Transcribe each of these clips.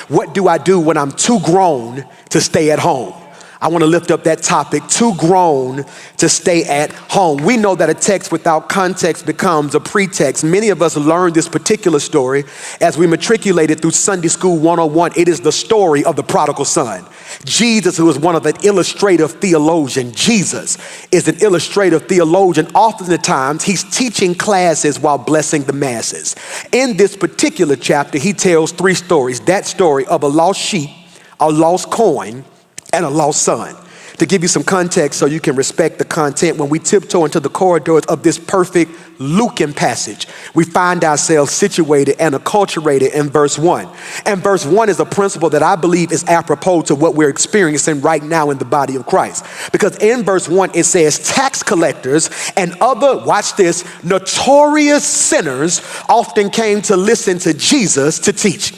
What do I do when I'm too grown to stay at home? I want to lift up that topic, too grown to stay at home. We know that a text without context becomes a pretext. Many of us learned this particular story as we matriculated through Sunday School 101. It is the story of the prodigal son. Jesus, who is one of an illustrative theologian. Jesus is an illustrative theologian. Oftentimes, he's teaching classes while blessing the masses. In this particular chapter, he tells three stories. That story of a lost sheep, a lost coin, and a lost son. To give you some context so you can respect the content, when we tiptoe into the corridors of this perfect Lucan passage, we find ourselves situated and acculturated in verse 1. And verse 1 is a principle that I believe is apropos to what we're experiencing right now in the body of Christ. Because in verse 1 it says, tax collectors and other, watch this, notorious sinners often came to listen to Jesus to teach.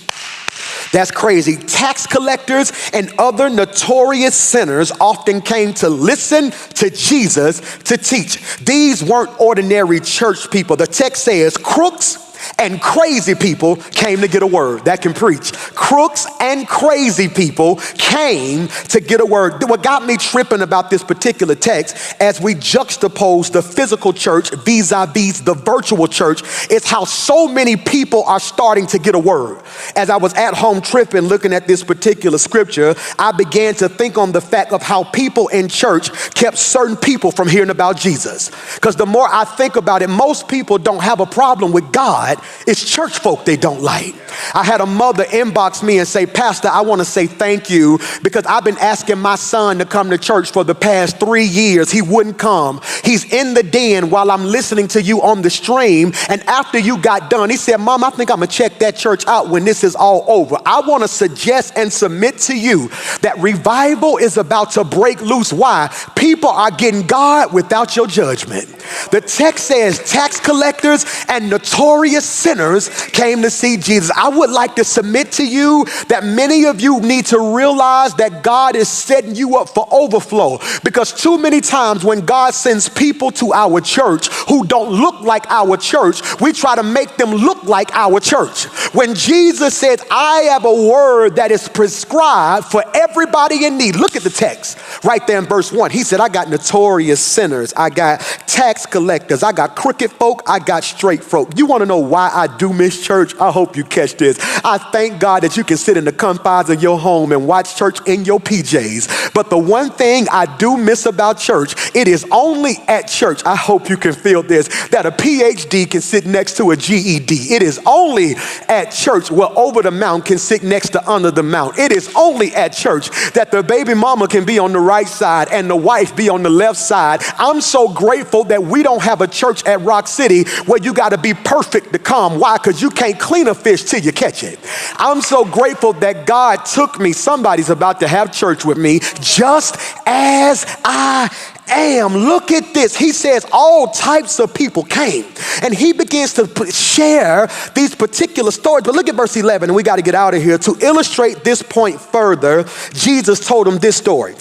That's crazy. Tax collectors and other notorious sinners often came to listen to Jesus to teach. These weren't ordinary church people. The text says crooks and crazy people came to get a word. That can preach. Crooks and crazy people came to get a word. What got me tripping about this particular text as we juxtapose the physical church vis-a-vis the virtual church is how so many people are starting to get a word. As I was at home tripping looking at this particular scripture, I began to think on the fact of how people in church kept certain people from hearing about Jesus. Because the more I think about it, most people don't have a problem with God. It's church folk they don't like. I had a mother inbox me and say, Pastor, I want to say thank you because I've been asking my son to come to church for the past 3 years. He wouldn't come. He's in the den while I'm listening to you on the stream. And after you got done, he said, Mom, I think I'm going to check that church out when this is all over. I want to suggest and submit to you that revival is about to break loose. Why? People are getting God without your judgment. The text says tax collectors and notorious sinners came to see Jesus. I would like to submit to you that many of you need to realize that God is setting you up for overflow, because too many times when God sends people to our church who don't look like our church, we try to make them look like our church. When Jesus said, I have a word that is prescribed for everybody in need. Look at the text right there in verse 1. He said, I got notorious sinners. I got tax collectors. I got crooked folk. I got straight folk. You want to know why I do miss church? I hope you catch this. I thank God that you can sit in the confines of your home and watch church in your PJs. But the one thing I do miss about church, it is only at church, I hope you can feel this, that a PhD can sit next to a GED. It is only at church where over the mount can sit next to under the mount. It is only at church that the baby mama can be on the right side and the wife be on the left side. I'm so grateful that we don't have a church at Rock City where you got to be perfect to come. Why? Because you can't clean a fish till you catch it. I'm so grateful that God took me. Somebody's about to have church with me just as I am. Look at this. He says all types of people came, and he begins to share these particular stories. But look at verse 11, and we got to get out of here. To illustrate this point further, Jesus told him this story.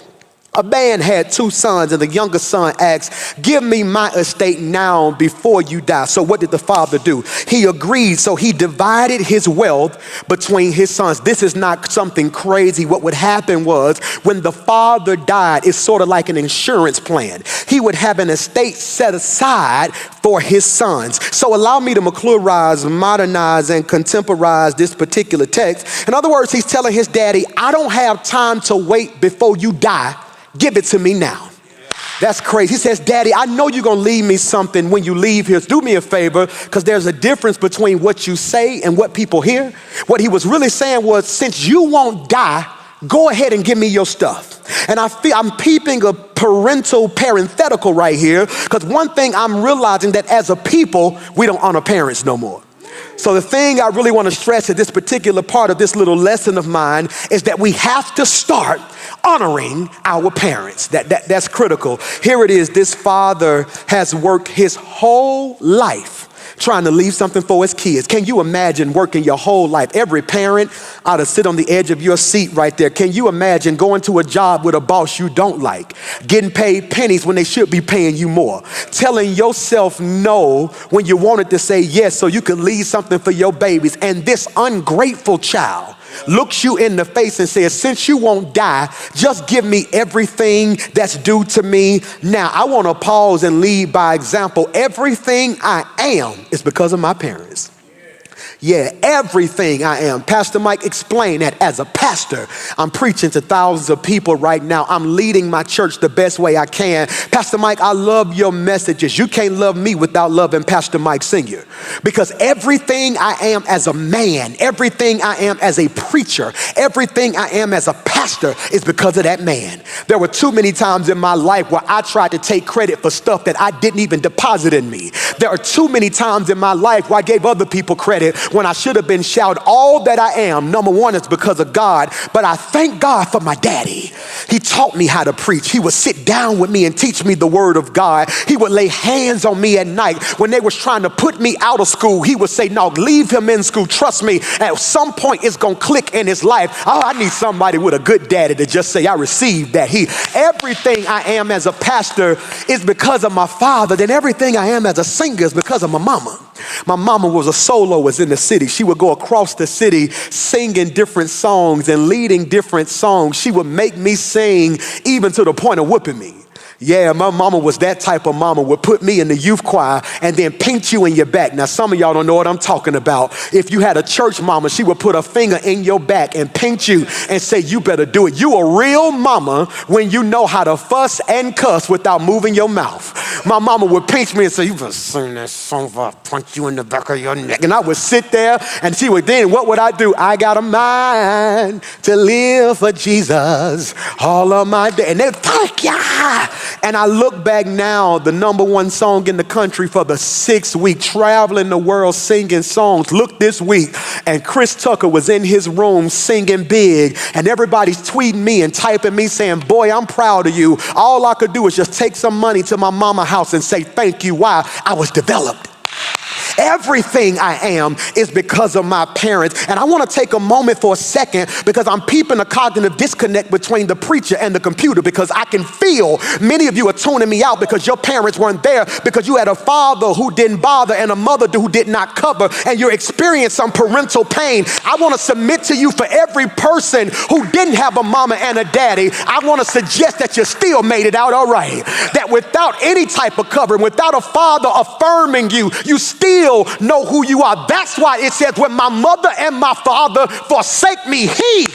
A man had 2 sons, and the younger son asked, give me my estate now before you die. So what did the father do? He agreed. So he divided his wealth between his sons. This is not something crazy. What would happen was when the father died, it's sort of like an insurance plan. He would have an estate set aside for his sons. So allow me to McClurize, modernize, and contemporize this particular text. In other words, he's telling his daddy, I don't have time to wait before you die. Give it to me now. That's crazy. He says, Daddy, I know you're going to leave me something when you leave here. Do me a favor, because there's a difference between what you say and what people hear. What he was really saying was, since you won't die, go ahead and give me your stuff. And I'm peeping a parenthetical right here, because one thing I'm realizing that as a people, we don't honor parents no more. So the thing I really want to stress at this particular part of this little lesson of mine is that we have to start honoring our parents. That's critical. Here it is. This father has worked his whole life trying to leave something for his kids. Can you imagine working your whole life? Every parent ought to sit on the edge of your seat right there. Can you imagine going to a job with a boss you don't like, getting paid pennies when they should be paying you more, telling yourself no when you wanted to say yes so you could leave something for your babies, and this ungrateful child looks you in the face and says, since you won't die, just give me everything that's due to me now. I want to pause and lead by example. Everything I am is because of my parents. Yeah, everything I am. Pastor Mike explained that as a pastor, I'm preaching to thousands of people right now. I'm leading my church the best way I can. Pastor Mike, I love your messages. You can't love me without loving Pastor Mike Sr. Because everything I am as a man, everything I am as a preacher, everything I am as a pastor is because of that man. There were too many times in my life where I tried to take credit for stuff that I didn't even deposit in me. There are too many times in my life where I gave other people credit when I should have been shouted. All that I am, number one, is because of God, but I thank God for my daddy. He taught me how to preach. He would sit down with me and teach me the word of God. He would lay hands on me at night when they was trying to put me out of school. He would say, no, leave him in school. Trust me, at some point it's gonna click in his life. Oh, I need somebody with a good daddy to just say, I received that. Everything I am as a pastor is because of my father. Then everything I am as a singer is because of my mama. My mama was a soloist in the city. She would go across the city singing different songs and leading different songs. She would make me sing even to the point of whooping me. Yeah, my mama was that type of mama, would put me in the youth choir and then paint you in your back. Now, some of y'all don't know what I'm talking about. If you had a church mama, she would put a finger in your back and paint you and say, you better do it. You a real mama when you know how to fuss and cuss without moving your mouth. My mama would pinch me and say, you better sing that song before I punch you in the back of your neck. And I would sit there and she would, then what would I do? I got a mind to live for Jesus all of my day. And they'd thank ya. And I look back now, the number one song in the country for the 6th week, traveling the world singing songs. Look this week, and Chris Tucker was in his room singing big, and everybody's tweeting me and typing me saying, boy, I'm proud of you. All I could do is just take some money to my mama house and say thank you. Why? I was developed. Everything I am is because of my parents. And I want to take a moment for a second because I'm peeping a cognitive disconnect between the preacher and the computer, because I can feel many of you are tuning me out because your parents weren't there, because you had a father who didn't bother and a mother who did not cover, and you're experiencing some parental pain. I want to submit to you, for every person who didn't have a mama and a daddy, I want to suggest that you still made it out all right. That without any type of covering, without a father affirming you, you still know who you are. That's why it says, when my mother and my father forsake me, he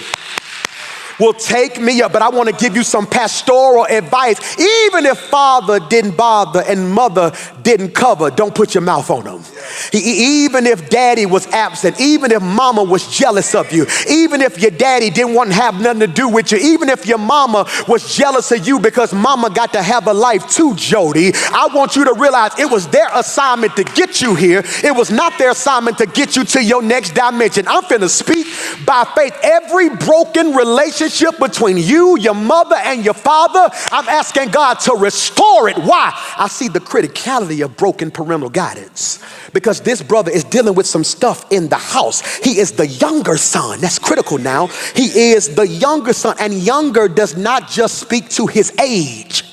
will take me up. But I want to give you some pastoral advice. Even if father didn't bother and mother didn't cover, don't put your mouth on them. Even if daddy was absent, even if mama was jealous of you, even if your daddy didn't want to have nothing to do with you, even if your mama was jealous of you because mama got to have a life too, Jody, I want you to realize it was their assignment to get you here. It was not their assignment to get you to your next dimension. I'm finna speak by faith. Every broken relationship between you, your mother, and your father, I'm asking God to restore it. Why? I see the criticality of broken parental guidance, because this brother is dealing with some stuff in the house. He is the younger son. That's critical now. He is the younger son, and younger does not just speak to his age.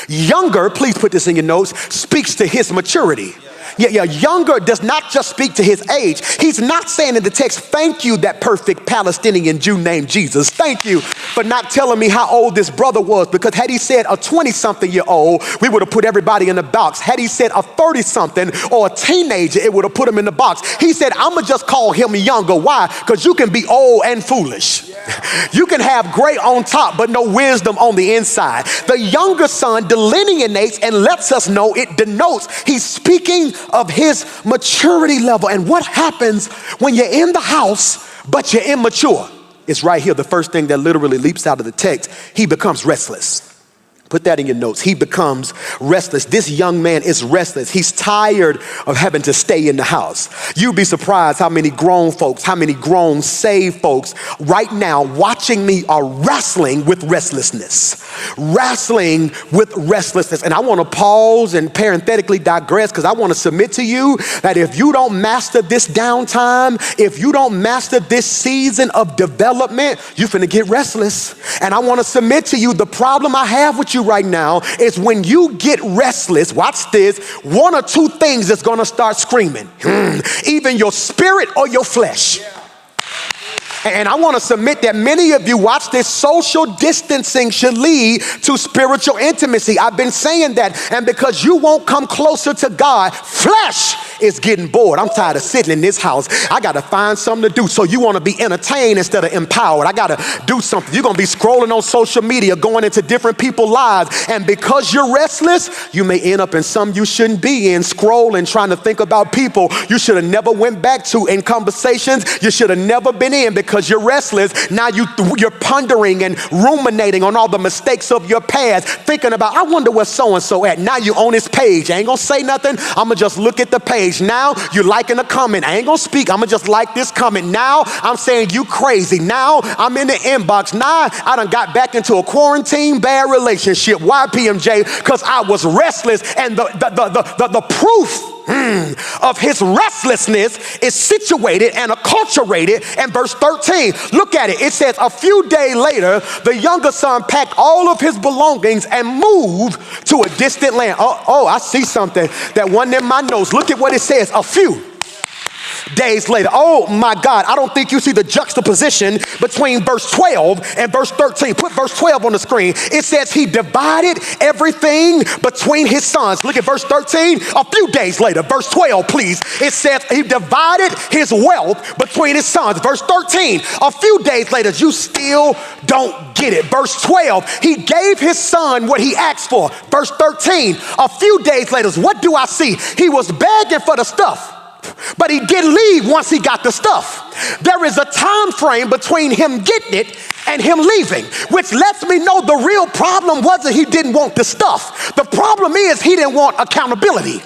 Younger, please put this in your notes, speaks to his maturity. Yeah, younger does not just speak to his age. He's not saying in the text, thank you, that perfect Palestinian Jew named Jesus. Thank you for not telling me how old this brother was, because had he said a 20-something-year-old, we would have put everybody in the box. Had he said a 30-something or a teenager, it would have put him in the box. He said, I'm going to just call him younger. Why? Because you can be old and foolish. You can have gray on top, but no wisdom on the inside. The younger son delineates and lets us know, it denotes he's speaking of his maturity level. And what happens when you're in the house, but you're immature? It's right here, the first thing that literally leaps out of the text. He becomes restless. Put that in your notes. He becomes restless. This young man is restless. He's tired of having to stay in the house. You'd be surprised how many grown folks, how many grown saved folks right now watching me are wrestling with restlessness. Wrestling with restlessness. And I want to pause and parenthetically digress, because I want to submit to you that if you don't master this downtime, if you don't master this season of development, you're finna get restless. And I want to submit to you, the problem I have with you right now is when you get restless, watch this, one or two things is going to start screaming. Even your spirit or your flesh. And I want to submit that many of you watch this, social distancing should lead to spiritual intimacy. I've been saying that. And because you won't come closer to God, flesh is getting bored. I'm tired of sitting in this house. I got to find something to do. So you want to be entertained instead of empowered. I got to do something. You're going to be scrolling on social media, going into different people's lives. And because you're restless, you may end up in some you shouldn't be in, scrolling, trying to think about people you should have never went back to, in conversations you should have never been in because you're restless. Now you're pondering and ruminating on all the mistakes of your past, thinking about, I wonder where so-and-so at. Now you on his page. I ain't going to say nothing. I'm going to just look at the page. Now you're liking a comment. I ain't going to speak. I'm going to just like this comment. Now I'm saying you crazy. Now I'm in the inbox. Now I done got back into a quarantine bad relationship. Why, PMJ? Because I was restless, and the proof of his restlessness is situated and acculturated in verse 13. Look at it. It says, a few days later, the younger son packed all of his belongings and moved to a distant land. Oh, I see something that wasn't in my notes. Look at what it says. A few days later. Oh my God, I don't think you see the juxtaposition between verse 12 and verse 13. Put verse 12 on the screen. It says he divided everything between his sons. Look at verse 13. A few days later. Verse 12, please. It says he divided his wealth between his sons. Verse 13. A few days later. You still don't get it. Verse 12. He gave his son what he asked for. Verse 13. A few days later. What do I see? He was begging for the stuff, but he didn't leave once he got the stuff. There is a time frame between him getting it and him leaving, which lets me know the real problem wasn't he didn't want the stuff. The problem is he didn't want accountability.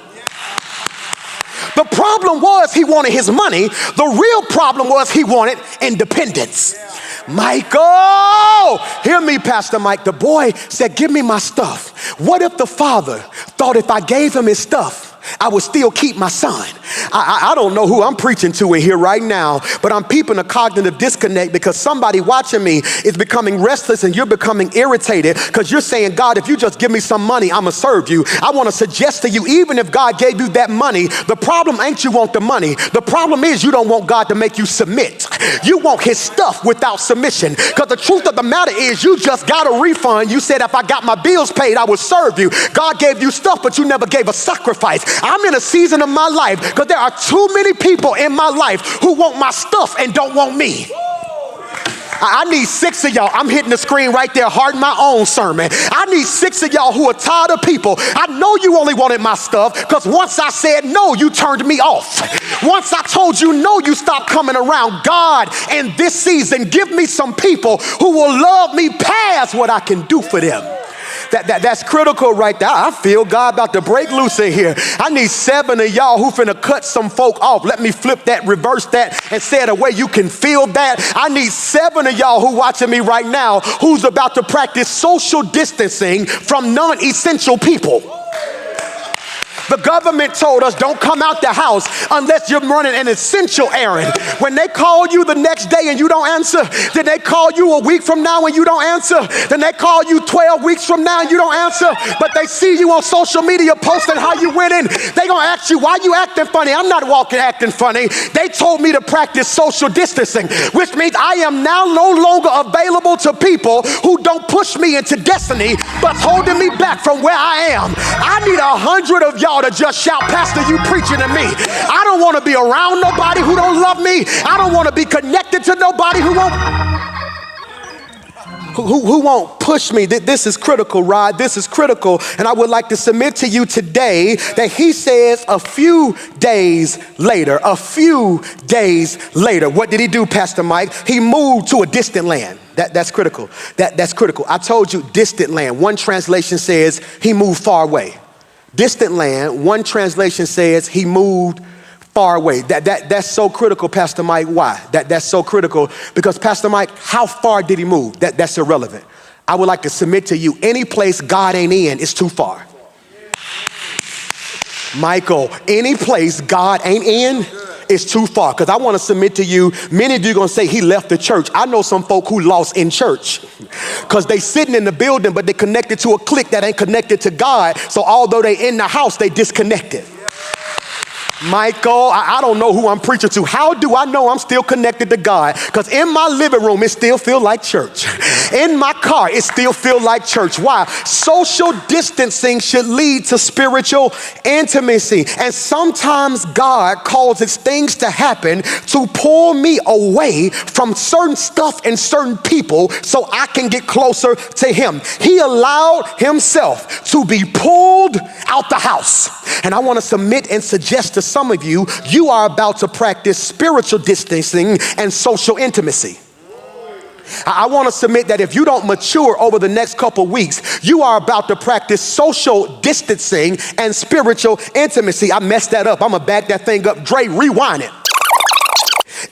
The problem was he wanted his money. The real problem was he wanted independence. Michael, hear me, Pastor Mike. The boy said, give me my stuff. What if the father thought if I gave him his stuff, I would still keep my son? I don't know who I'm preaching to in here right now, but I'm peeping a cognitive disconnect because somebody watching me is becoming restless and you're becoming irritated because you're saying, God, if you just give me some money, I'm going to serve you. I want to suggest to you, even if God gave you that money, the problem ain't you want the money. The problem is you don't want God to make you submit. You want his stuff without submission, because the truth of the matter is you just got a refund. You said, if I got my bills paid, I would serve you. God gave you stuff, but you never gave a sacrifice. I'm in a season of my life because there are too many people in my life who want my stuff and don't want me. I need 6 of y'all. I'm hitting the screen right there, heart my own sermon. I need 6 of y'all who are tired of people. I know you only wanted my stuff because once I said no, you turned me off. Once I told you no, you stopped coming around. God, in this season, give me some people who will love me past what I can do for them. That's critical right there. I feel God about to break loose in here. I need 7 of y'all who finna cut some folk off. Let me flip that, reverse that, and say it a way you can feel that. I need 7 of y'all who watching me right now who's about to practice social distancing from non-essential people. The government told us don't come out the house unless you're running an essential errand. When they call you the next day and you don't answer, then they call you a week from now and you don't answer, then they call you 12 weeks from now and you don't answer, but they see you on social media posting how you winning. They gonna ask you, why you acting funny? I'm not walking acting funny. They told me to practice social distancing, which means I am now no longer available to people who don't push me into destiny, but holding me back from where I am. I need 100 of y'all to just shout, Pastor, you preaching to me. I don't want to be around nobody who don't love me. I don't want to be connected to nobody who won't push me. This is critical, Rod. This is critical. And I would like to submit to you today that he says a few days later. A few days later. What did he do, Pastor Mike? He moved to a distant land. That's critical. That's critical. I told you, distant land. One translation says he moved far away. Distant land, one translation says he moved far away. That's so critical, Pastor Mike. Why? That's so critical because, Pastor Mike, how far did he move? That's irrelevant. I would like to submit to you, any place God ain't in is too far. Michael, any place God ain't in is too far. Because I want to submit to you, many of you are going to say he left the church. I know some folk who lost in church because they sitting in the building, but they connected to a clique that ain't connected to God. So although they in the house, they disconnected. Michael, I don't know who I'm preaching to. How do I know I'm still connected to God? Because in my living room, it still feels like church. In my car, it still feels like church. Why? Social distancing should lead to spiritual intimacy. And sometimes God causes things to happen to pull me away from certain stuff and certain people so I can get closer to him. He allowed himself to be pulled out the house. And I want to submit and suggest to some of you, you are about to practice spiritual distancing and social intimacy. I want to submit that if you don't mature over the next couple weeks, you are about to practice social distancing and spiritual intimacy. I messed that up. I'm going to back that thing up. Dre, rewind it.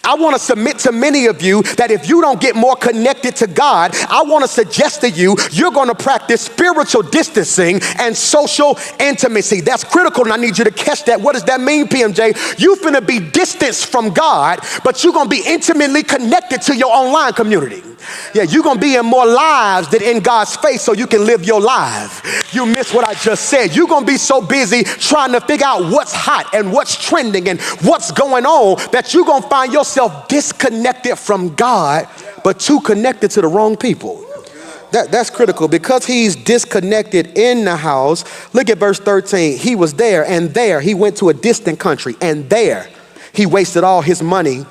I want to submit to many of you that if you don't get more connected to God, I want to suggest to you, you're going to practice spiritual distancing and social intimacy. That's critical, and I need you to catch that. What does that mean, PMJ? You're finna be distanced from God, but you're going to be intimately connected to your online community. Yeah, you're going to be in more lives than in God's face so you can live your life. You missed what I just said. You're going to be so busy trying to figure out what's hot and what's trending and what's going on that you're going to find yourself disconnected from God, but too connected to the wrong people. That's critical because he's disconnected in the house. Look at verse 13. He was there, and there he went to a distant country, and there he wasted all his money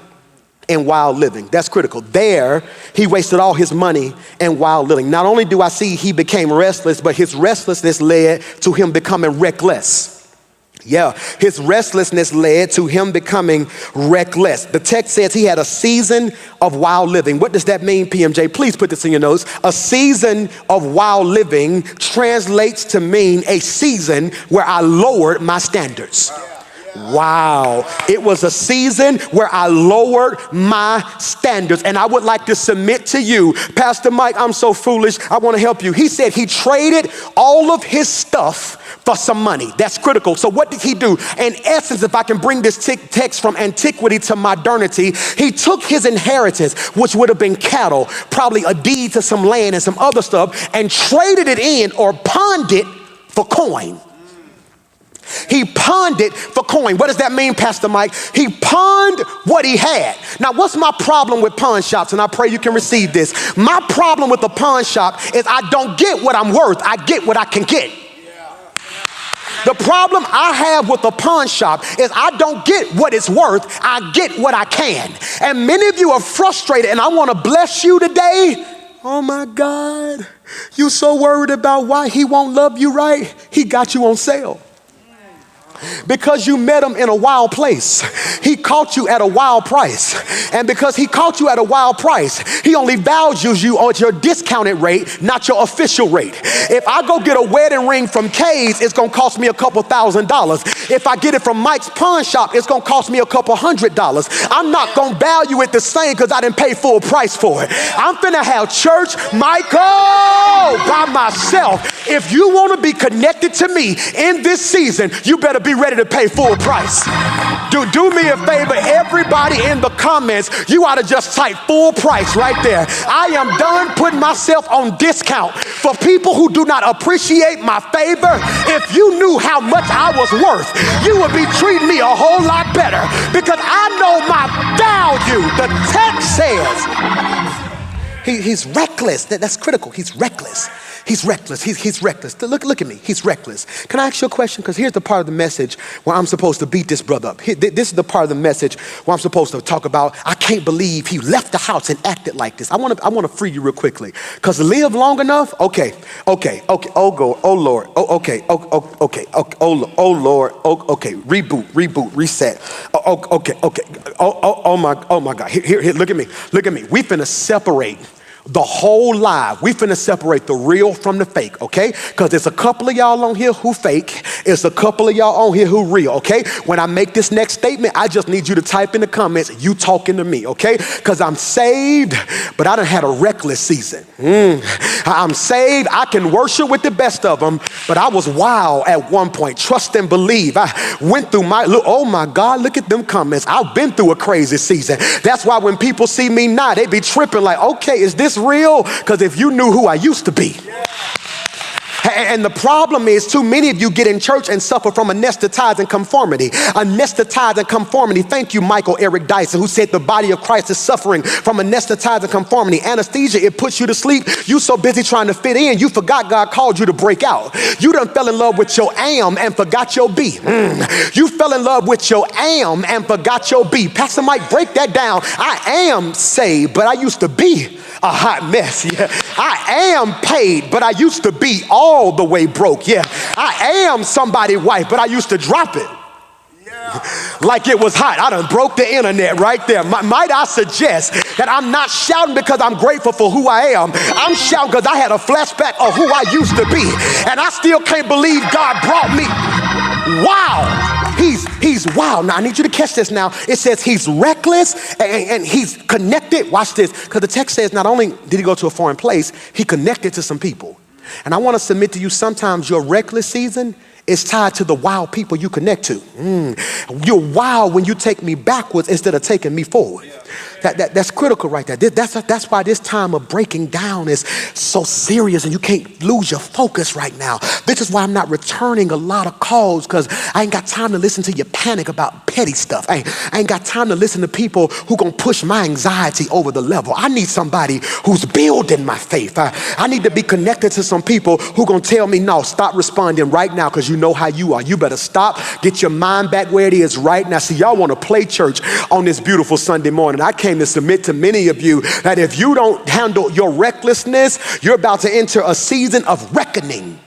in wild living. That's critical. There, he wasted all his money in wild living. Not only do I see he became restless, but his restlessness led to him becoming reckless. Yeah, his restlessness led to him becoming reckless. The text says he had a season of wild living. What does that mean, PMJ? Please put this in your notes. A season of wild living translates to mean a season where I lowered my standards. Wow. It was a season where I lowered my standards. And I would like to submit to you, Pastor Mike, I'm so foolish. I want to help you. He said he traded all of his stuff for some money. That's critical. So what did he do? In essence, if I can bring this text from antiquity to modernity, he took his inheritance, which would have been cattle, probably a deed to some land and some other stuff, and traded it in or pawned it for coin. He pawned it for coin. What does that mean, Pastor Mike? He pawned what he had. Now, what's my problem with pawn shops? And I pray you can receive this. My problem with the pawn shop is I don't get what I'm worth. I get what I can get. The problem I have with the pawn shop is I don't get what it's worth. I get what I can. And many of you are frustrated, and I want to bless you today. Oh my God, you so worried about why he won't love you right. He got you on sale. Because you met him in a wild place. He caught you at a wild price. And because he caught you at a wild price, he only values you on your discounted rate, not your official rate. If I go get a wedding ring from Kay's, it's going to cost me a couple $1,000s. If I get it from Mike's pawn shop, it's going to cost me a couple $100s. I'm not going to value it the same because I didn't pay full price for it. I'm finna have church, Michael, by myself. If you want to be connected to me in this season, you better be ready to pay full price. Do me a favor, everybody in the comments, you ought to just type full price right there. I am done putting myself on discount for people who do not appreciate my favor. If you knew how much I was worth, you would be treating me a whole lot better because I know my value. The text says he's reckless. That's critical. He's reckless. He's reckless. He's reckless. Look at me. He's reckless. Can I ask you a question? Because here's the part of the message where I'm supposed to beat this brother up. This is the part of the message where I'm supposed to talk about, I can't believe he left the house and acted like this. I want to free you real quickly. Because live long enough. Okay. Oh Lord. Okay. Oh Lord. Okay. Reboot. Reset. Okay. Oh my God. Here. Look at me. We finna separate the whole lie. We finna separate the real from the fake, okay? Because there's a couple of y'all on here who fake. It's a couple of y'all on here who real, okay? When I make this next statement, I just need you to type in the comments, you talking to me, okay? Because I'm saved, but I done had a reckless season. I'm saved. I can worship with the best of them, but I was wild at one point. Trust and believe. I went through oh my God, look at them comments. I've been through a crazy season. That's why when people see me now, they be tripping like, okay, is this real? Because if you knew who I used to be. And the problem is too many of you get in church and suffer from anesthetizing conformity. Anesthetizing conformity. Thank you, Michael Eric Dyson, who said the body of Christ is suffering from anesthetizing conformity. Anesthesia, it puts you to sleep. You so busy trying to fit in, you forgot God called you to break out. You done fell in love with your am and forgot your be. You fell in love with your am and forgot your be. Pastor Mike, break that down. I am saved, but I used to be a hot mess. Yeah, I am paid, but I used to be all the way broke. Yeah, I am somebody's wife, but I used to drop it like it was hot. I done broke the internet right there. Might I suggest that I'm not shouting because I'm grateful for who I am. I'm shouting because I had a flashback of who I used to be, and I still can't believe God brought me. Wow. He's wow. Now I need you to catch this now. It says he's reckless and he's connected. Watch this, because the text says not only did he go to a foreign place, he connected to some people. And I want to submit to you, sometimes your reckless season is tied to the wild people you connect to. You're wild when you take me backwards instead of taking me forward. That's critical right there. That's why this time of breaking down is so serious, and you can't lose your focus right now. This is why I'm not returning a lot of calls, because I ain't got time to listen to your panic about petty stuff. I ain't got time to listen to people who gonna push my anxiety over the level. I need somebody who's building my faith. I need to be connected to some people who gonna tell me, no, stop responding right now because you know how you are. You better stop, get your mind back where it is right now. See, y'all want to play church on this beautiful Sunday morning. I came to submit to many of you that if you don't handle your recklessness, you're about to enter a season of reckoning.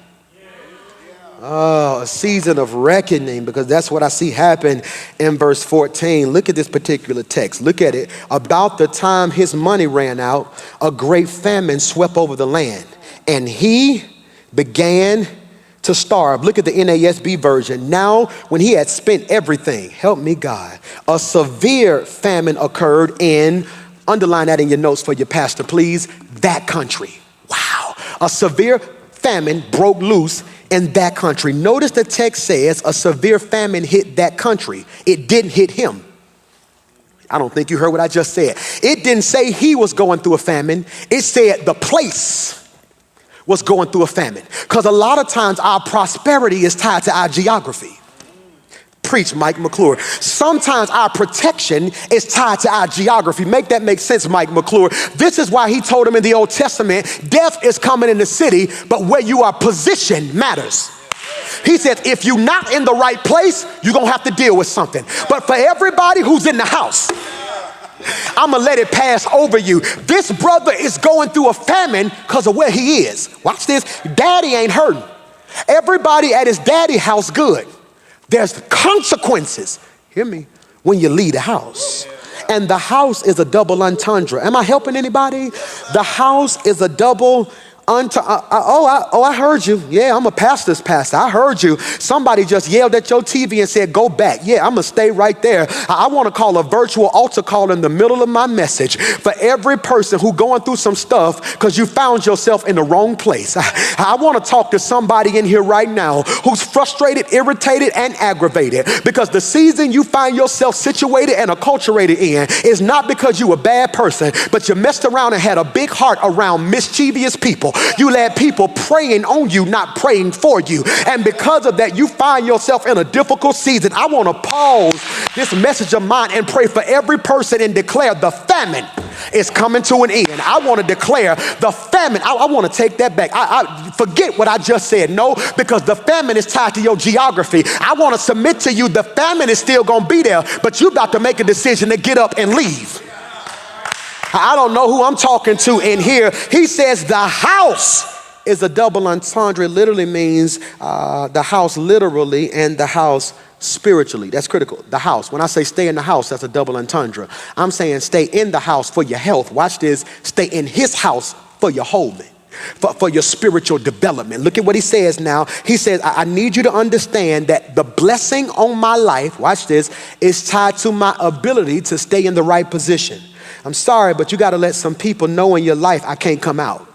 Oh, a season of reckoning, because that's what I see happen in verse 14. Look at this particular text. Look at it. About the time his money ran out, a great famine swept over the land, and he began to starve. Look at the NASB version. Now, when he had spent everything, help me God, a severe famine occurred in, underline that in your notes for your pastor, please, that country. Wow. A severe famine broke loose in that country. Notice the text says a severe famine hit that country. It didn't hit him. I don't think you heard what I just said. It didn't say he was going through a famine. It said the place was going through a famine. Because a lot of times our prosperity is tied to our geography. Preach, Mike McClure. Sometimes our protection is tied to our geography. Make that make sense, Mike McClure. This is why he told him in the Old Testament, death is coming in the city, but where you are positioned matters. He said, if you're not in the right place, you're going to have to deal with something. But for everybody who's in the house, I'm going to let it pass over you. This brother is going through a famine because of where he is. Watch this. Daddy ain't hurting. Everybody at his daddy house good. There's consequences, hear me, when you leave the house. And the house is a double entendre. Am I helping anybody? The house is a double I heard you. Yeah, I'm a pastor's pastor. I heard you. Somebody just yelled at your TV and said, go back. Yeah, I'm going to stay right there. I want to call a virtual altar call in the middle of my message for every person who going through some stuff because you found yourself in the wrong place. I want to talk to somebody in here right now who's frustrated, irritated, and aggravated because the season you find yourself situated and acculturated in is not because you a bad person, but you messed around and had a big heart around mischievous people. You let people praying on you, not praying for you. And because of that, you find yourself in a difficult season. I want to pause this message of mine and pray for every person and declare the famine is coming to an end. I want to declare the famine. I want to take that back. I forget what I just said. No, because the famine is tied to your geography. I want to submit to you the famine is still going to be there, but you're about to make a decision to get up and leave. I don't know who I'm talking to in here. He says the house is a double entendre. It literally means the house literally and the house spiritually. That's critical. The house. When I say stay in the house, that's a double entendre. I'm saying stay in the house for your health. Watch this. Stay in his house for your wholeness. For your spiritual development. Look at what he says now. He says, I need you to understand that the blessing on my life, watch this, is tied to my ability to stay in the right position. I'm sorry, but you got to let some people know in your life, I can't come out.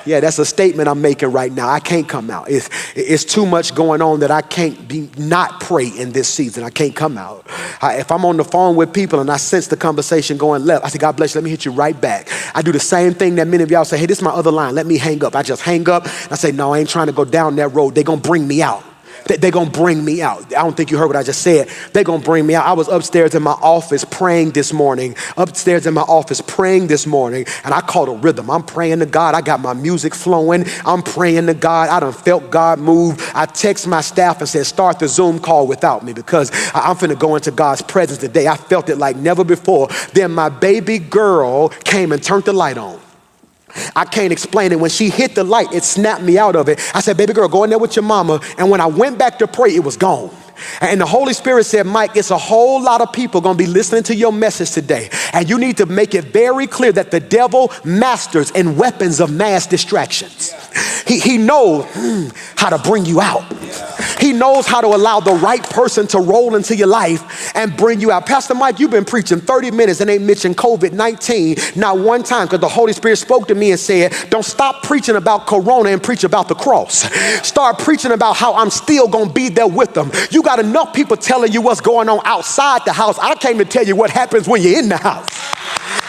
Yeah, that's a statement I'm making right now. I can't come out. It's too much going on that I can't not pray in this season. I can't come out. If I'm on the phone with people and I sense the conversation going left, I say, God bless you, let me hit you right back. I do the same thing that many of y'all say, hey, this is my other line, let me hang up. I just hang up. I say, no, I ain't trying to go down that road. They're going to bring me out. They're going to bring me out. I don't think you heard what I just said. They're going to bring me out. I was upstairs in my office praying this morning, and I caught a rhythm. I'm praying to God. I got my music flowing. I'm praying to God. I done felt God move. I text my staff and said, start the Zoom call without me because I'm finna go into God's presence today. I felt it like never before. Then my baby girl came and turned the light on. I can't explain it. When she hit the light, it snapped me out of it. I said, baby girl, go in there with your mama. And when I went back to pray, it was gone. And the Holy Spirit said, Mike, it's a whole lot of people going to be listening to your message today. And you need to make it very clear that the devil masters in weapons of mass distractions. He knows how to bring you out. He knows how to allow the right person to roll into your life and bring you out. Pastor Mike, you've been preaching 30 minutes and ain't mentioned COVID-19 not one time because the Holy Spirit spoke to me and said, don't stop preaching about Corona and preach about the cross. Start preaching about how I'm still going to be there with them. You got enough people telling you what's going on outside the house. I came to tell you what happens when you're in the house.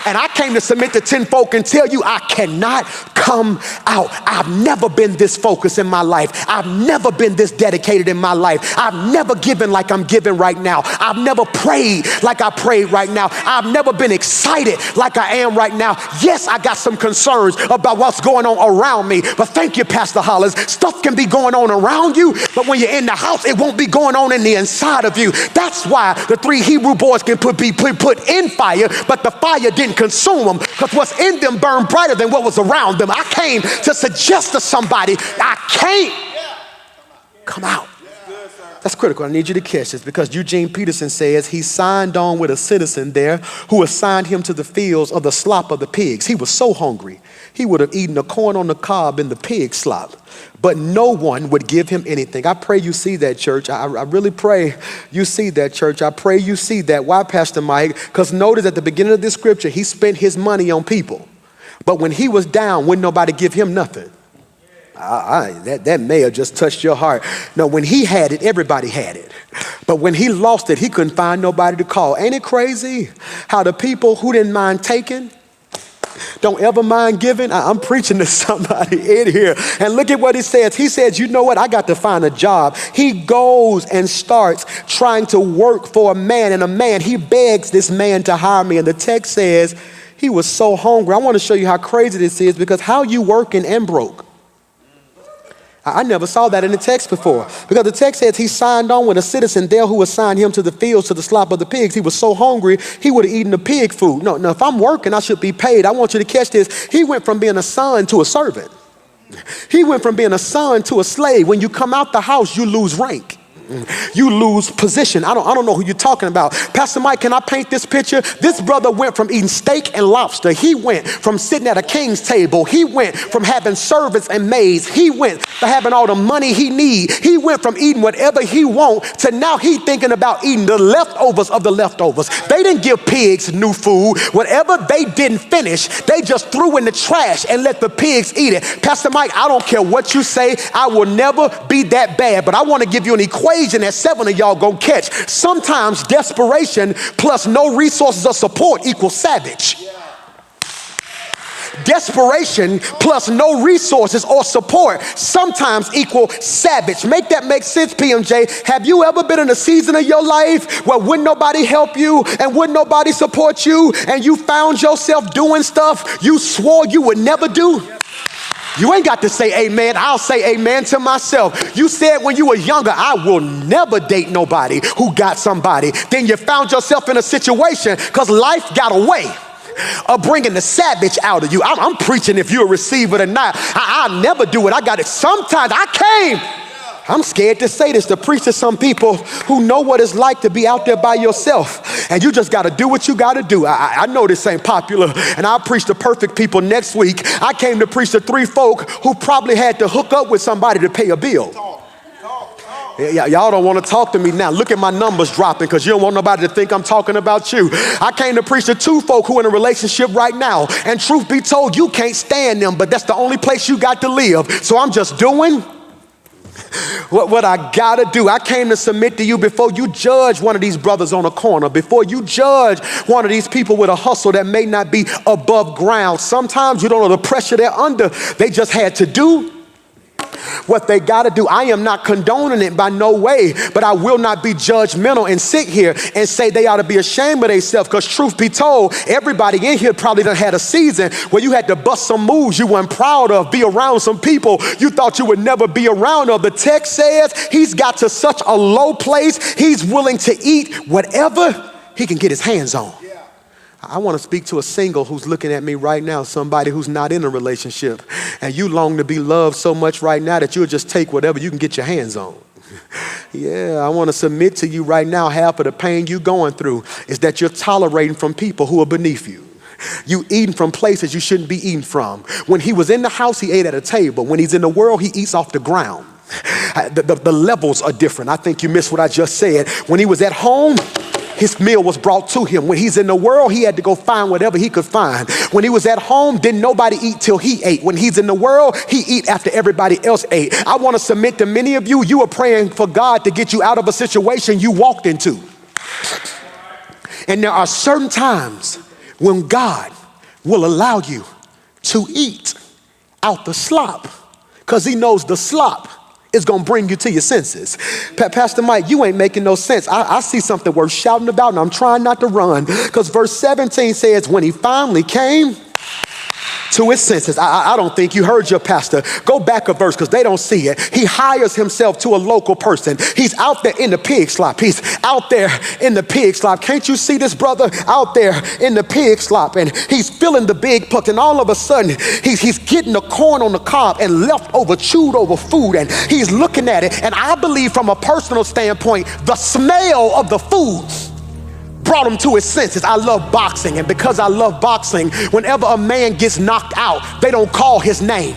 And I came to submit to 10 folk and tell you I cannot come out. I've never been this focused in my life. I've never been this dedicated in my life. I've never given like I'm giving right now. I've never prayed like I prayed right now. I've never been excited like I am right now. Yes, I got some concerns about what's going on around me, but thank you, Pastor Hollins. Stuff can be going on around you, but when you're in the house, it won't be going on in the inside of you. That's why the 3 Hebrew boys can be put in fire, but the fire didn't consume them because what's in them burned brighter than what was around them. I came to suggest to somebody, I can't come out. That's critical. I need you to catch this because Eugene Peterson says he signed on with a citizen there who assigned him to the fields of the slop of the pigs. He was so hungry, he would have eaten the corn on the cob and the pig slop, but no one would give him anything. I pray you see that, church. I really pray you see that, church. I pray you see that. Why, Pastor Mike? Because notice at the beginning of this scripture, he spent his money on people. But when he was down, wouldn't nobody give him nothing. That may have just touched your heart. No, when he had it, everybody had it. But when he lost it, he couldn't find nobody to call. Ain't it crazy how the people who didn't mind taking don't ever mind giving? I'm preaching to somebody in here. And look at what he says. He says, you know what? I got to find a job. He goes and starts trying to work for a man. And he begs this man to hire me. And the text says he was so hungry. I want to show you how crazy this is because how you working and broke? I never saw that in the text before because the text says he signed on with a citizen there who assigned him to the fields to the slop of the pigs. He was so hungry, he would have eaten the pig food. No, if I'm working, I should be paid. I want you to catch this. He went from being a son to a servant. He went from being a son to a slave. When you come out the house, you lose rank. You lose position. I don't know who you're talking about. Pastor Mike, can I paint this picture? This brother went from eating steak and lobster. He went from sitting at a king's table. He went from having servants and maids. He went to having all the money he need. He went from eating whatever he want to now he thinking about eating the leftovers of the leftovers. They didn't give pigs new food. Whatever they didn't finish, they just threw in the trash and let the pigs eat it. Pastor Mike, I don't care what you say. I will never be that bad, but I want to give you an equation that 7 of y'all gonna catch. Sometimes desperation plus no resources or support equals savage. Desperation plus no resources or support sometimes equal savage. Make that make sense, PMJ. Have you ever been in a season of your life where wouldn't nobody help you and wouldn't nobody support you and you found yourself doing stuff you swore you would never do? You ain't got to say amen. I'll say amen to myself. You said when you were younger, I will never date nobody who got somebody. Then you found yourself in a situation because life got a way of bringing the savage out of you. I'm preaching if you'll receive it or not. I'll never do it. I got it. Sometimes I'm scared to say this, to preach to some people who know what it's like to be out there by yourself. And you just got to do what you got to do. I know this ain't popular, and I'll preach to perfect people next week. I came to preach to 3 folk who probably had to hook up with somebody to pay a bill. Y'all don't want to talk to me now. Look at my numbers dropping because you don't want nobody to think I'm talking about you. I came to preach to two folk who are in a relationship right now. And truth be told, you can't stand them, but that's the only place you got to live. So I'm just doing what I gotta do. I came to submit to you before you judge one of these brothers on a corner, before you judge one of these people with a hustle that may not be above ground. Sometimes you don't know the pressure they're under. They just had to do what they got to do. I am not condoning it by no way, but I will not be judgmental and sit here and say they ought to be ashamed of themselves, because truth be told, everybody in here probably done had a season where you had to bust some moves you weren't proud of, be around some people you thought you would never be around of. The text says he's got to such a low place, he's willing to eat whatever he can get his hands on. I want to speak to a single who's looking at me right now, somebody who's not in a relationship, and you long to be loved so much right now that you'll just take whatever you can get your hands on. Yeah, I want to submit to you right now, half of the pain you're going through is that you're tolerating from people who are beneath you. You eating from places you shouldn't be eating from. When he was in the house, he ate at a table. When he's in the world, he eats off the ground. The levels are different. I think you missed what I just said. When he was at home, his meal was brought to him. When he's in the world, he had to go find whatever he could find. When he was at home, didn't nobody eat till he ate. When he's in the world, he eat after everybody else ate. I want to submit to many of you, you are praying for God to get you out of a situation you walked into. And there are certain times when God will allow you to eat out the slop, because he knows the slop is going to bring you to your senses. Pastor Mike, you ain't making no sense. I see something worth shouting about, and I'm trying not to run, because verse 17 says, when he finally came to his senses. I don't think you heard your pastor. Go back a verse because they don't see it. He hires himself to a local person. He's out there in the pig slop. He's out there in the pig slop. Can't you see this brother out there in the pig slop? And he's filling the big puck, and all of a sudden he's getting the corn on the cob and leftover chewed over food, and he's looking at it. And I believe from a personal standpoint, the smell of the food brought him to his senses. I love boxing, and because I love boxing, whenever a man gets knocked out, they don't call his name.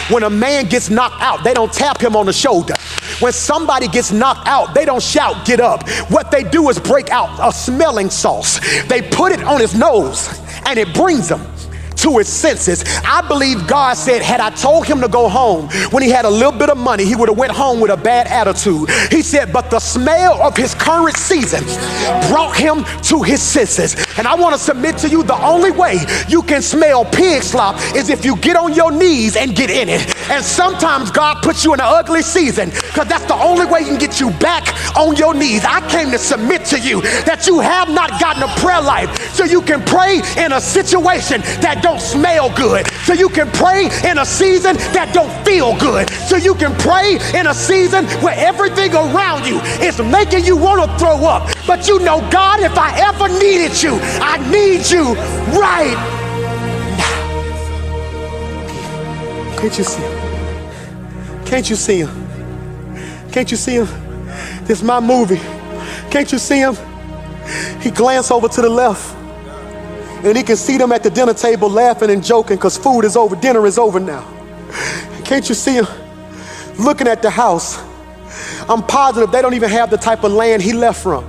When a man gets knocked out, they don't tap him on the shoulder. When somebody gets knocked out, they don't shout, get up. What they do is break out a smelling sauce. They put it on his nose, and it brings him to his senses. I believe God said, had I told him to go home when he had a little bit of money, he would have went home with a bad attitude. He said, but the smell of his current season brought him to his senses. And I want to submit to you, the only way you can smell pig slop is if you get on your knees and get in it. And sometimes God puts you in an ugly season because that's the only way he can get you back on your knees. I came to submit to you that you have not gotten a prayer life so you can pray in a situation that don't smell good, so you can pray in a season that don't feel good, so you can pray in a season where everything around you is making you want to throw up. But you know, God, if I ever needed you, I need you right now. Can't you see him? Can't you see him? Can't you see him? This is my movie. Can't you see him? He glanced over to the left, and he can see them at the dinner table laughing and joking because food is over, dinner is over now. Can't you see him looking at the house? I'm positive they don't even have the type of land he left from.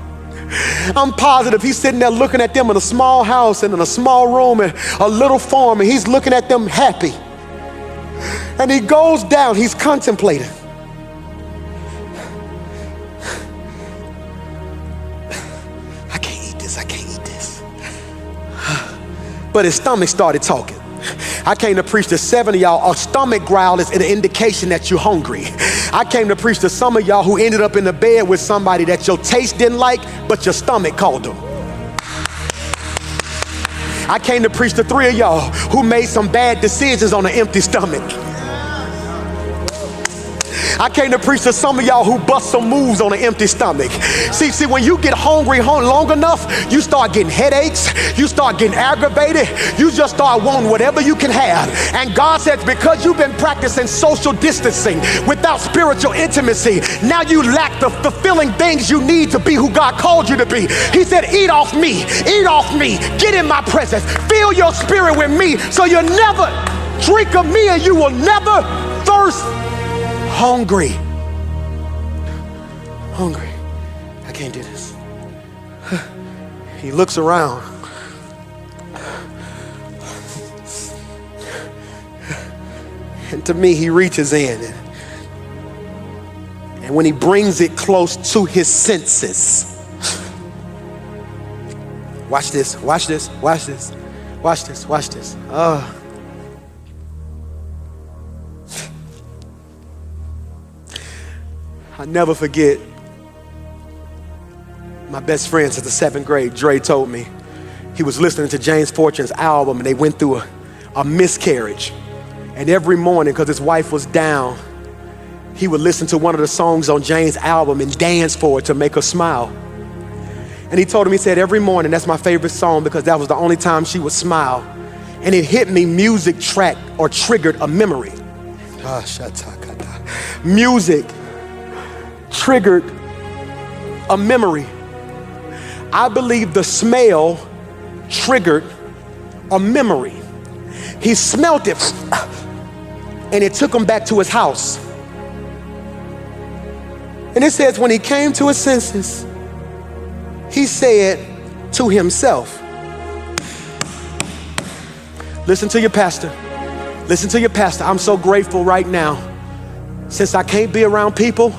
I'm positive he's sitting there looking at them in a small house and in a small room and a little farm, and he's looking at them happy. And he goes down, he's contemplating. I can't eat this. But his stomach started talking. I came to preach to 7 of y'all. A stomach growl is an indication that you're hungry. I came to preach to some of y'all who ended up in the bed with somebody that your taste didn't like, but your stomach called them. I came to preach to 3 of y'all who made some bad decisions on an empty stomach. I came to preach to some of y'all who bust some moves on an empty stomach. See, when you get hungry long enough, you start getting headaches, you start getting aggravated, you just start wanting whatever you can have. And God says, because you've been practicing social distancing without spiritual intimacy, now you lack the fulfilling things you need to be who God called you to be. He said, eat off me, get in my presence, fill your spirit with me, so you'll never drink of me and you will never thirst. Hungry. hungry. I can't do this. He looks around. And to me, he reaches in. And when he brings it close to his senses, watch this, watch this, watch this, watch this, watch this. I'll never forget, my best friend since the 7th grade, Dre, told me he was listening to James Fortune's album and they went through a miscarriage. And every morning, because his wife was down, he would listen to one of the songs on James' album and dance for it to make her smile. And he told him, he said, every morning, that's my favorite song because that was the only time she would smile. And it hit me, music tracked or triggered a memory. Music triggered a memory. I believe the smell triggered a memory. He smelt it and it took him back to his house. And it says when he came to his senses, he said to himself, listen to your pastor. Listen to your pastor. I'm so grateful right now. Since I can't be around people,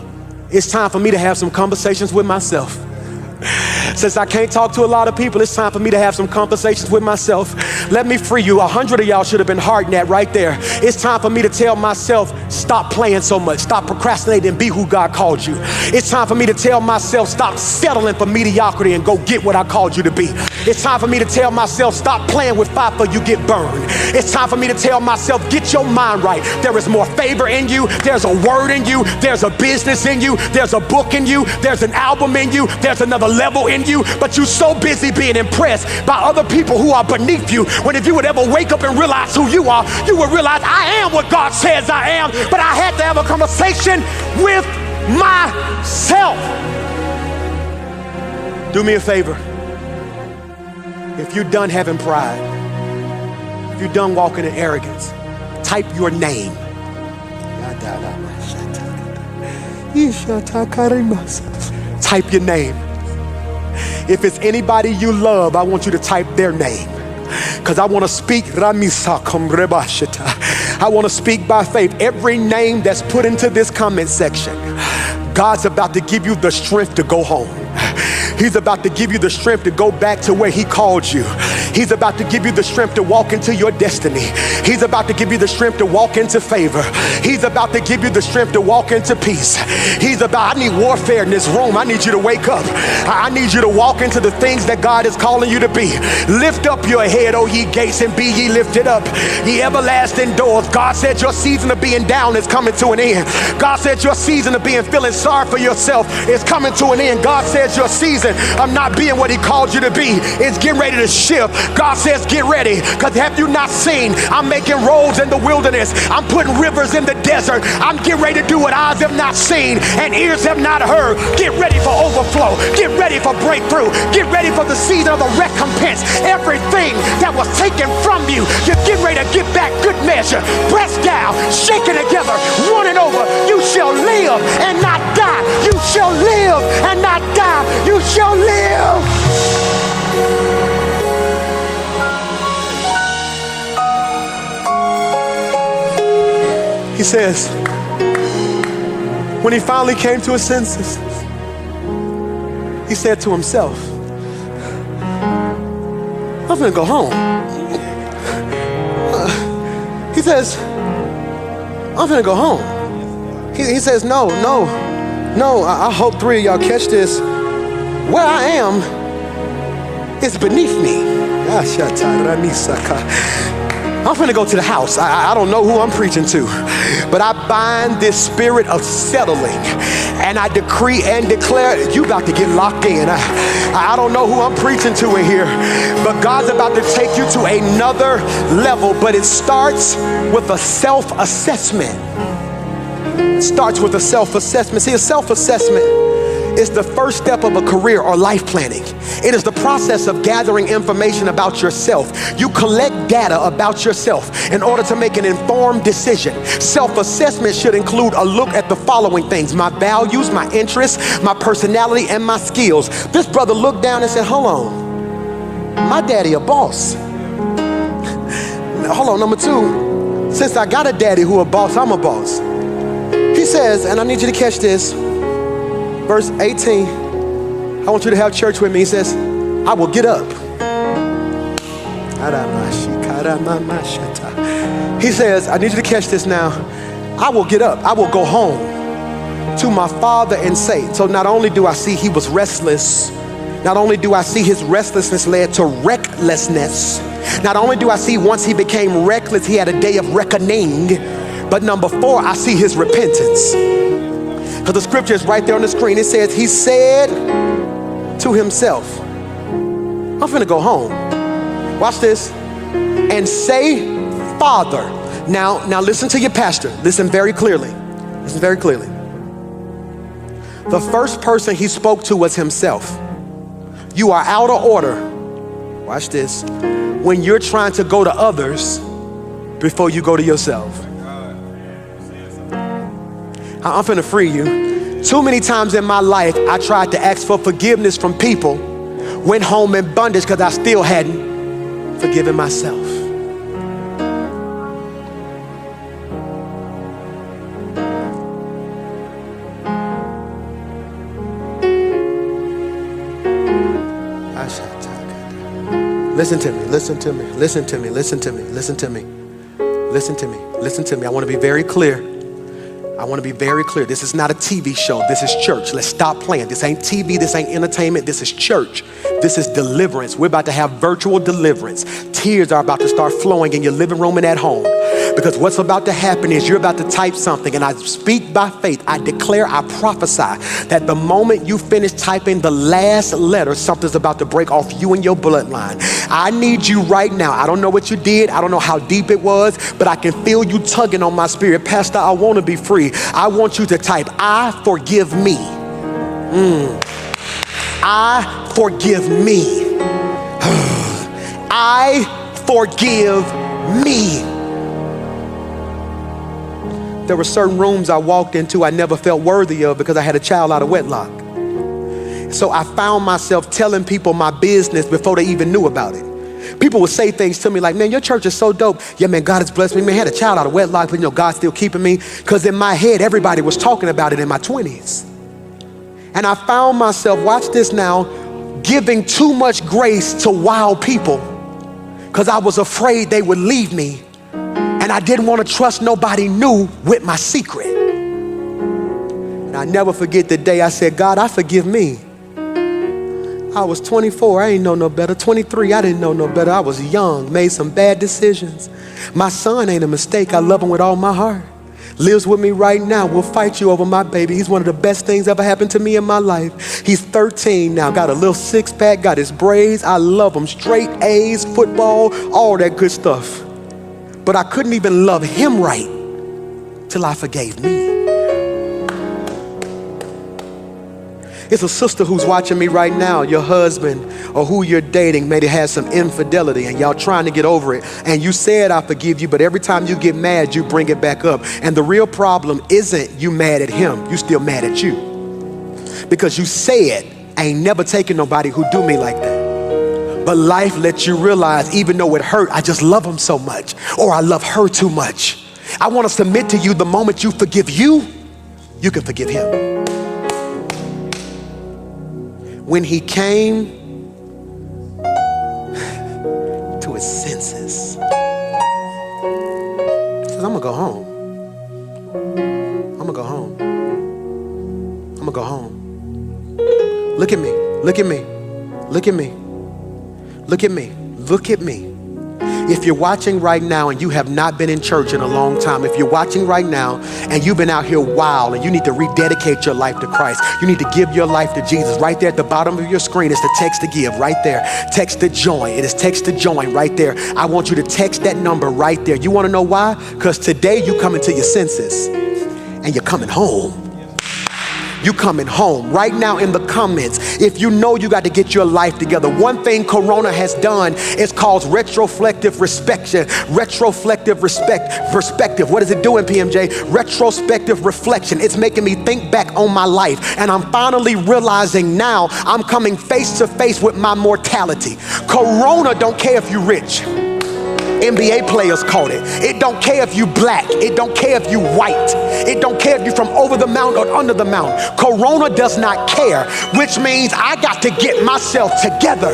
it's time for me to have some conversations with myself. Since I can't talk to a lot of people, it's time for me to have some conversations with myself. Let me free you. 100 of y'all should have been hardened at right there. It's time for me to tell myself, stop playing so much. Stop procrastinating and be who God called you. It's time for me to tell myself, stop settling for mediocrity and go get what I called you to be. It's time for me to tell myself, stop playing with fire for you get burned. It's time for me to tell myself, get your mind right. There is more favor in you. There's a word in you. There's a business in you. There's a book in you. There's an album in you. There's another level in you, but you're so busy being impressed by other people who are beneath you, when if you would ever wake up and realize who you are, you would realize I am what God says I am, but I had to have a conversation with myself. Do me a favor. If you're done having pride, if you're done walking in arrogance, type your name. Type your name. If it's anybody you love, I want you to type their name. Because I want to speak I want to speak by faith. Every name that's put into this comment section, God's about to give you the strength to go home. He's about to give you the strength to go back to where he called you. He's about to give you the strength to walk into your destiny. He's about to give you the strength to walk into favor. He's about to give you the strength to walk into peace. I need warfare in this room. I need you to wake up. I need you to walk into the things that God is calling you to be. Lift up your head, O ye gates, and be ye lifted up, ye everlasting doors. God said your season of being down is coming to an end. God said your season of being feeling sorry for yourself is coming to an end. God says your season of not being what he called you to be is getting ready to shift. God says get ready, because have you not seen I'm making roads in the wilderness, I'm putting rivers in the desert, I'm getting ready to do what eyes have not seen and ears have not heard. Get ready for overflow, get ready for breakthrough, get ready for the season of the recompense. Everything that was taken from you, you're getting ready to get back, good measure, pressed down, shaken together, running over. You shall live and not die. You shall live and not die. You shall live. He says, when he finally came to his senses, he said to himself, I'm gonna go home. He says, I'm gonna go home. He says, no, I hope 3 of y'all catch this. Where I am is beneath me. I'm finna go to the house. I don't know who I'm preaching to, but I bind this spirit of settling and I decree and declare you about to get locked in. I don't know who I'm preaching to in here, but God's about to take you to another level, but it starts with a self-assessment. It starts with a self-assessment. See, a self-assessment is the first step of a career or life planning. It is the process of gathering information about yourself. You collect data about yourself in order to make an informed decision. Self-assessment should include a look at the following things: my values, my interests, my personality, and my skills. This brother looked down and said, hold on, my daddy a boss. Hold on, number two, since I got a daddy who a boss, I'm a boss. He says, and I need you to catch this, verse 18, I want you to have church with me. He says, I will get up. He says, I need you to catch this now. I will get up. I will go home to my father and say. So not only do I see he was restless, not only do I see his restlessness led to recklessness, not only do I see once he became reckless, he had a day of reckoning, but number four, I see his repentance. Because the scripture is right there on the screen. It says, he said to himself, I'm finna go home. Watch this. And say, Father. Now listen to your pastor. Listen very clearly. Listen very clearly. The first person he spoke to was himself. You are out of order. Watch this. When you're trying to go to others before you go to yourself. I'm finna free you. Too many times in my life, I tried to ask for forgiveness from people, went home in bondage because I still hadn't forgiven myself. Listen to me, listen to me, listen to me, listen to me, listen to me, listen to me, listen to me. I want to be very clear. I want to be very clear. This is not a TV show. This is church. Let's stop playing. This ain't TV. This ain't entertainment. This is church. This is deliverance. We're about to have virtual deliverance. Tears are about to start flowing in your living room and at home. Because what's about to happen is you're about to type something, and I speak by faith. I declare, I prophesy that the moment you finish typing the last letter, something's about to break off you and your bloodline. I need you right now. I don't know what you did. I don't know how deep it was, but I can feel you tugging on my spirit. Pastor, I want to be free. I want you to type, I forgive me. I forgive me. I forgive me. There were certain rooms I walked into I never felt worthy of because I had a child out of wedlock. So I found myself telling people my business before they even knew about it. People would say things to me like, man, your church is so dope. Yeah, man, God has blessed me. Man, I had a child out of wedlock, but God's still keeping me. Because in my head, everybody was talking about it in my 20s. And I found myself, watch this now, giving too much grace to wild people because I was afraid they would leave me. And I didn't want to trust nobody new with my secret. And I never forget the day I said, God, I forgive me. I was 24, I ain't know no better. 23, I didn't know no better. I was young, made some bad decisions. My son ain't a mistake. I love him with all my heart. Lives with me right now. We'll fight you over my baby. He's one of the best things ever happened to me in my life. He's 13 now, got a little six-pack, got his braids. I love him. Straight A's, football, all that good stuff. But I couldn't even love him right till I forgave me. It's a sister who's watching me right now. Your husband or who you're dating maybe has some infidelity and y'all trying to get over it. And you said, I forgive you, but every time you get mad, you bring it back up. And the real problem isn't you mad at him, you still mad at you. Because you said, I ain't never taken nobody who do me like that. But life lets you realize, even though it hurt, I just love him so much, or I love her too much. I want to submit to you, the moment you forgive you, you can forgive him. When he came to his senses, he says, I'm gonna go home. I'm gonna go home. I'm gonna go home. Look at me, look at me, look at me. Look at me, look at me. If you're watching right now and you have not been in church in a long time, if you're watching right now and you've been out here wild and you need to rededicate your life to Christ, you need to give your life to Jesus, right there at the bottom of your screen is the text to give, right there. Text to join, it is text to join right there. I want you to text that number right there. You wanna know why? Because today you come into your senses and you're coming home. you coming home. Right now in the comments, if you know you got to get your life together. One thing Corona has done is cause retroflective perspective. What is it doing, PMJ? Retrospective reflection. It's making me think back on my life, and I'm finally realizing now I'm coming face to face with my mortality. Corona don't care if you rich. NBA players caught it. It don't care if you black. It don't care if you white. It don't care if you from over the mountain or under the mountain. Corona does not care, which means I got to get myself together.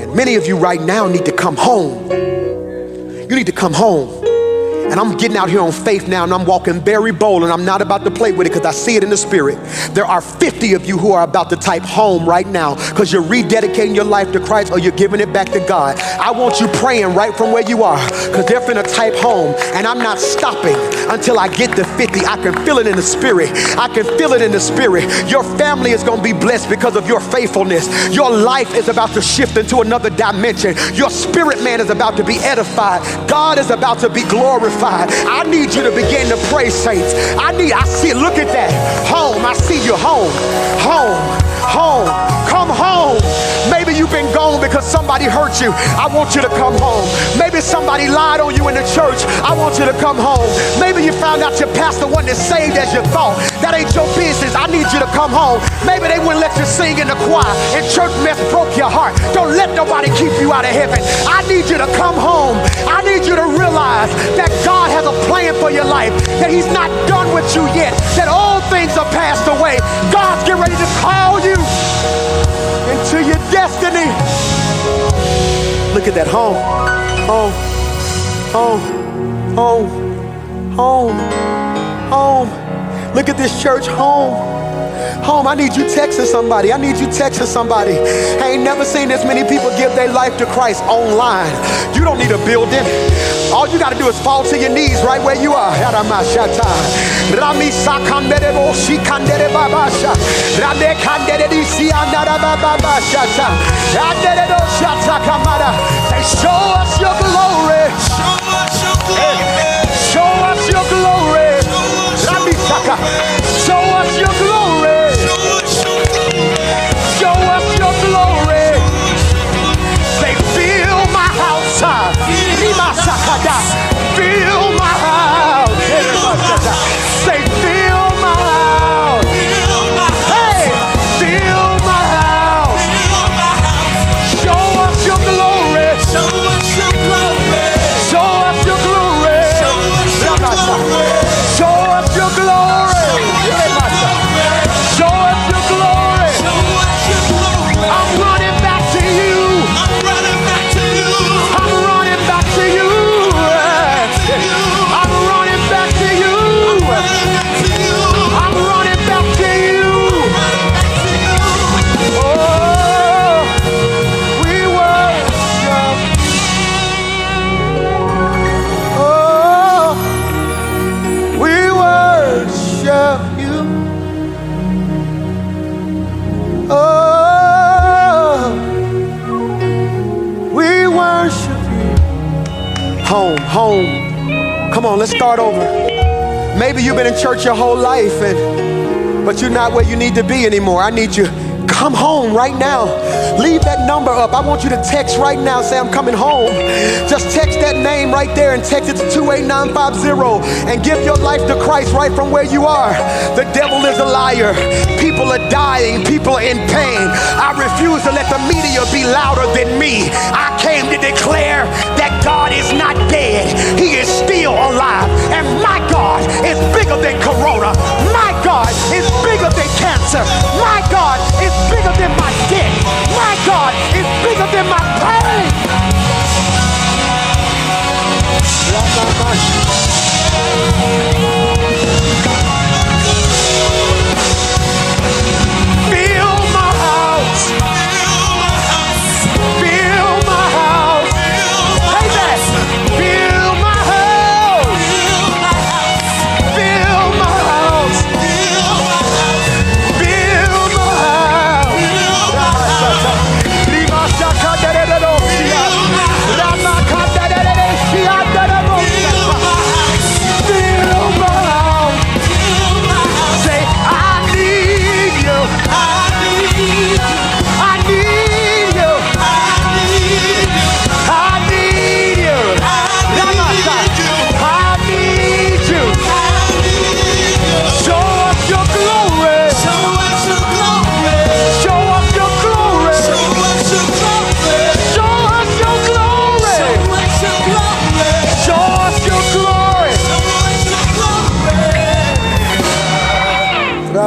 And many of you right now need to come home. You need to come home. And I'm getting out here on faith now, and I'm walking very bold, and I'm not about to play with it because I see it in the spirit. There are 50 of you who are about to type home right now because you're rededicating your life to Christ or you're giving it back to God. I want you praying right from where you are because they're finna type home, and I'm not stopping until I get to 50. I can feel it in the spirit. I can feel it in the spirit. Your family is gonna be blessed because of your faithfulness. Your life is about to shift into another dimension. Your spirit man is about to be edified. God is about to be glorified. I need you to begin to pray, saints. I see, look at that. Home, I see you home. Come home. Maybe you've been gone because somebody hurt you. I want you to come home. Maybe somebody lied on you in the church. I want you to come home. Maybe you found out your pastor wasn't as saved as you thought. That ain't your business. I need you to come home. Maybe they wouldn't let you sing in the choir and church mess broke your heart. Don't let nobody keep you out of heaven. I need you to come home. I need you to realize that God has a plan for your life, that he's not done with you yet, that all things are passed away. God's getting ready to call you into your destiny. Look at that. Home. Look at this church. Home. I need you texting somebody. I ain't never seen this many people give their life to Christ online. You don't need a building. All you got to do is fall to your knees right where you are. Say, show us your glory. Show us your glory. Show us your glory. Show us your glory. Say, fill my house. Fill my house. Say, fill my house. Hey, fill my house. Show us your glory. Show us your glory. Show us your glory. Show us your glory. Show us your glory. Show us your glory. I'm running back to you. I'm running back to you. I'm running back to you. I'm running back to you. I'm running back to you. Oh, we worship. Oh, we worship you. Oh, we worship you. Home. Come on, let's start over. Maybe you've been in church your whole life, but you're not where you need to be anymore. I need you. Come home right now. Leave that number up. I want you to text right now. Say, I'm coming home. Just text that name right there and text it to 28950 and give your life to Christ right from where you are. The devil is a liar. People are dying. People are in pain. I refuse to let the media be louder than me. I came to declare that God is not dead. He is still alive. And my God is bigger than Corona. My God is bigger than cancer. My God is bigger than my debt. My God is bigger than my pain. Fill my house. Fill my house. Say that. Fill my house. Fill my house. Fill my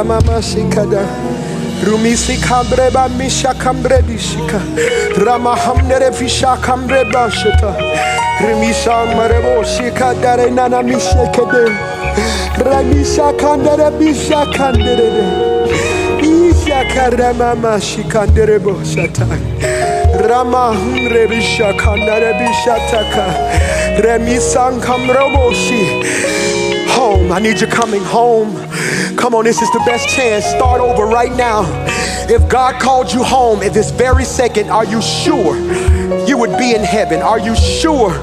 Ramama Shikada. Rumisi Kambreba Misha Kambredishika. Ramahamdere Fisha Kambreba Shita. Rimisha Marebo Shika Dare Nana Mishekede. Ramisha Kandere Bisha Kandere. Isha Karamama Shikanderebo Shata. Rama Rebisha Kandere Bisha Taka. Remisan Kamroboshi. Home, I need you coming home. Come on, this is the best chance. Start over right now. If God called you home at this very second, are you sure you would be in heaven? Are you sure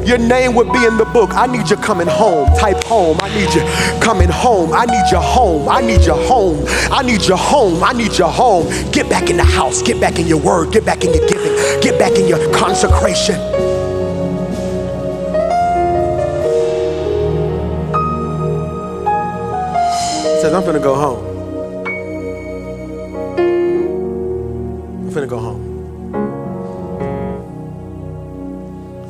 your name would be in the book? I need you coming home. Type home. I need you coming home. I need you home. I need you home. I need you home. I need you home. Get back in the house. Get back in your word. Get back in your giving. Get back in your consecration. Says, I'm finna go home. I'm finna go home.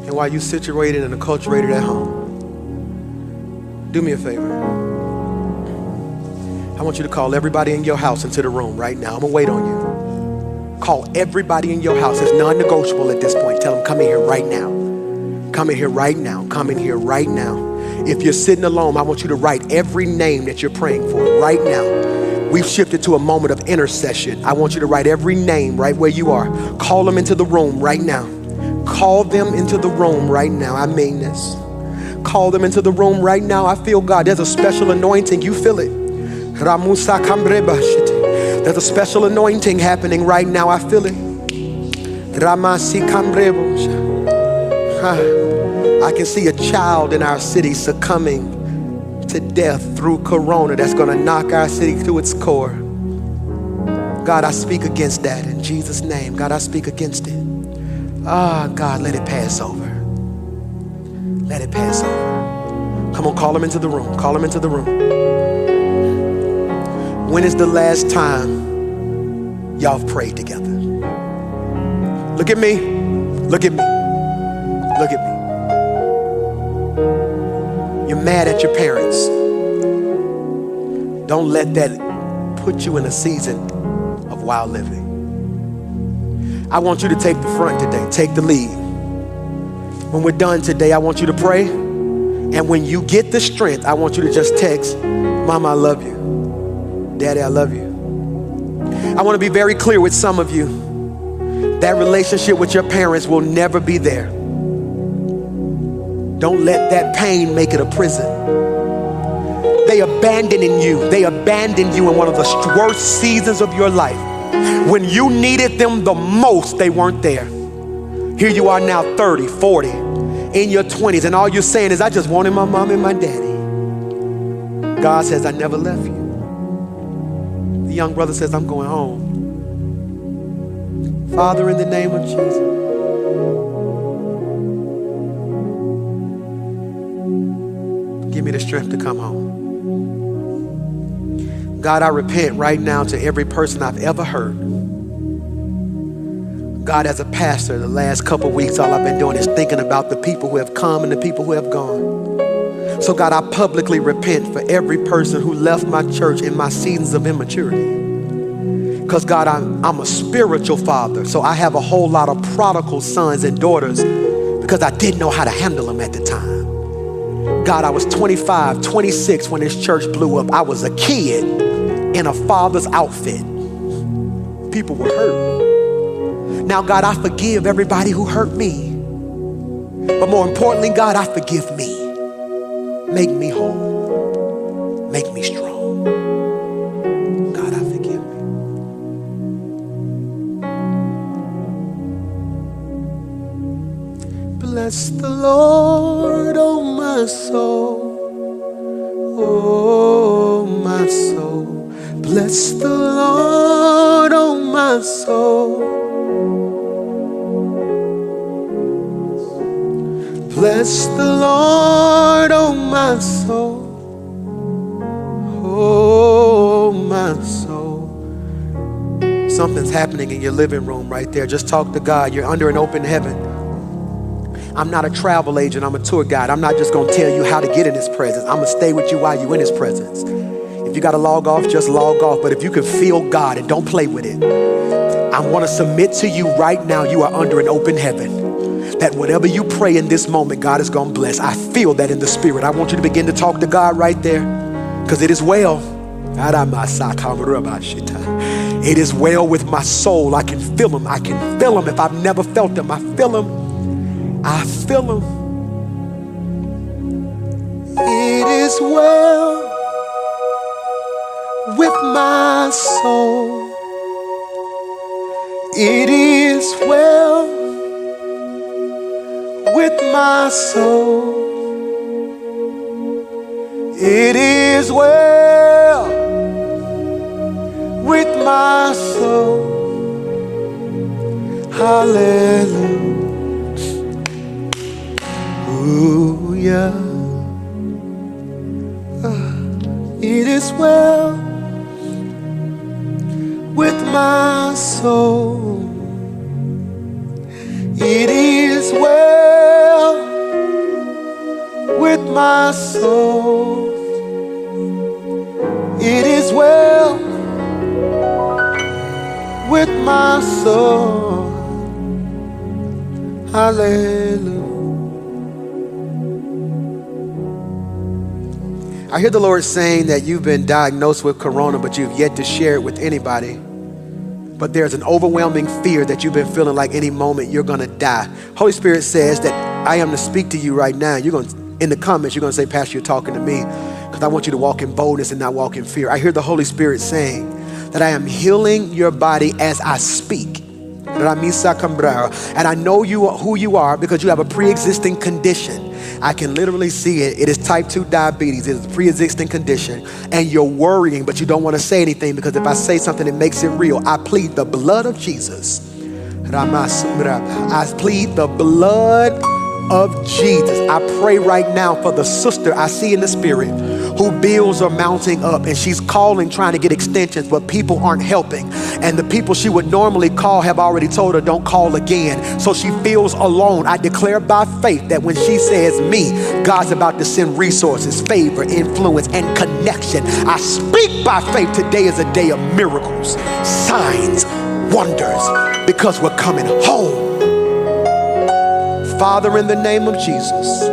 And while you situated and acculturated at home, do me a favor. I want you to call everybody in your house into the room right now. I'm gonna wait on you. Call everybody in your house. It's non-negotiable at this point. Tell them, come in here right now. Come in here right now. Come in here right now. If you're sitting alone, I want you to write every name that you're praying for right now. We've shifted to a moment of intercession. I want you to write every name right where you are. Call them into the room right now. Call them into the room right now. I mean this. Call them into the room right now. I feel God. There's a special anointing. You feel it. There's a special anointing happening right now. I feel it. I can see a child in our city succumbing to death through corona that's going to knock our city to its core. God, I speak against that in Jesus' name. God, I speak against it. God, let it pass over. Let it pass over. Come on, call them into the room. Call them into the room. When is the last time y'all have prayed together? Look at me. Look at me. Look at me. You're mad at your parents. Don't let that put you in a season of wild living. I want you to take the front today. Take the lead. When we're done today, I want you to pray. And when you get the strength, I want you to just text, Mama, I love you. Daddy, I love you. I want to be very clear with some of you. That relationship with your parents will never be there. Don't let that pain make it a prison. They abandoning you. They abandoned you in one of the worst seasons of your life. When you needed them the most, they weren't there. Here you are now 30, 40, in your 20s, and all you're saying is, I just wanted my mom and my daddy. God says, I never left you. The young brother says, I'm going home. Father, in the name of Jesus, give me the strength to come home. God, I repent right now to every person I've ever hurt. God, as a pastor, the last couple weeks, all I've been doing is thinking about the people who have come and the people who have gone. So God, I publicly repent for every person who left my church in my seasons of immaturity. Because God, I'm a spiritual father, so I have a whole lot of prodigal sons and daughters because I didn't know how to handle them at the time. God, I was 25, 26 when this church blew up. I was a kid in a father's outfit. People were hurt. Now, God, I forgive everybody who hurt me. But more importantly, God, I forgive me. Make me whole. Make me strong. God, I forgive me. Bless the Lord, oh my soul. Oh, my soul. Bless the Lord, oh my soul. Bless the Lord, oh my soul. Oh, my soul. Something's happening in your living room right there. Just talk to God. You're under an open heaven. I'm not a travel agent. I'm a tour guide. I'm not just going to tell you how to get in his presence. I'm going to stay with you while you're in his presence. If you got to log off, just log off. But if you can feel God and don't play with it, I want to submit to you right now, you are under an open heaven. That whatever you pray in this moment, God is going to bless. I feel that in the spirit. I want you to begin to talk to God right there, because it is well. It is well with my soul. I can feel him. I can feel him. If I've never felt him, I feel him. I feel him. It is well with my soul. It is well with my soul. It is well with my soul. Hallelujah. It is well with my soul. It is well with my soul. It is well with my soul. Hallelujah. I hear the Lord saying that you've been diagnosed with corona, but you've yet to share it with anybody. But there's an overwhelming fear that you've been feeling like any moment you're gonna die. Holy Spirit says that I am to speak to you right now. You're gonna, in the comments, you're gonna say, Pastor, you're talking to me, because I want you to walk in boldness and not walk in fear. I hear the Holy Spirit saying that I am healing your body as I speak. And I know who you are, because you have a pre-existing condition. I can literally see it. It is type 2 diabetes. It is a pre-existing condition. And you're worrying, but you don't want to say anything, because if I say something, it makes it real. I plead the blood of Jesus. I plead the blood of Jesus. I pray right now for the sister I see in the spirit who bills are mounting up, and she's calling trying to get extensions, but people aren't helping. And the people she would normally call have already told her don't call again. So she feels alone. I declare by faith that when she says me, God's about to send resources, favor, influence, and connection. I speak by faith today is a day of miracles, signs, wonders, because we're coming home. Father, in the name of Jesus,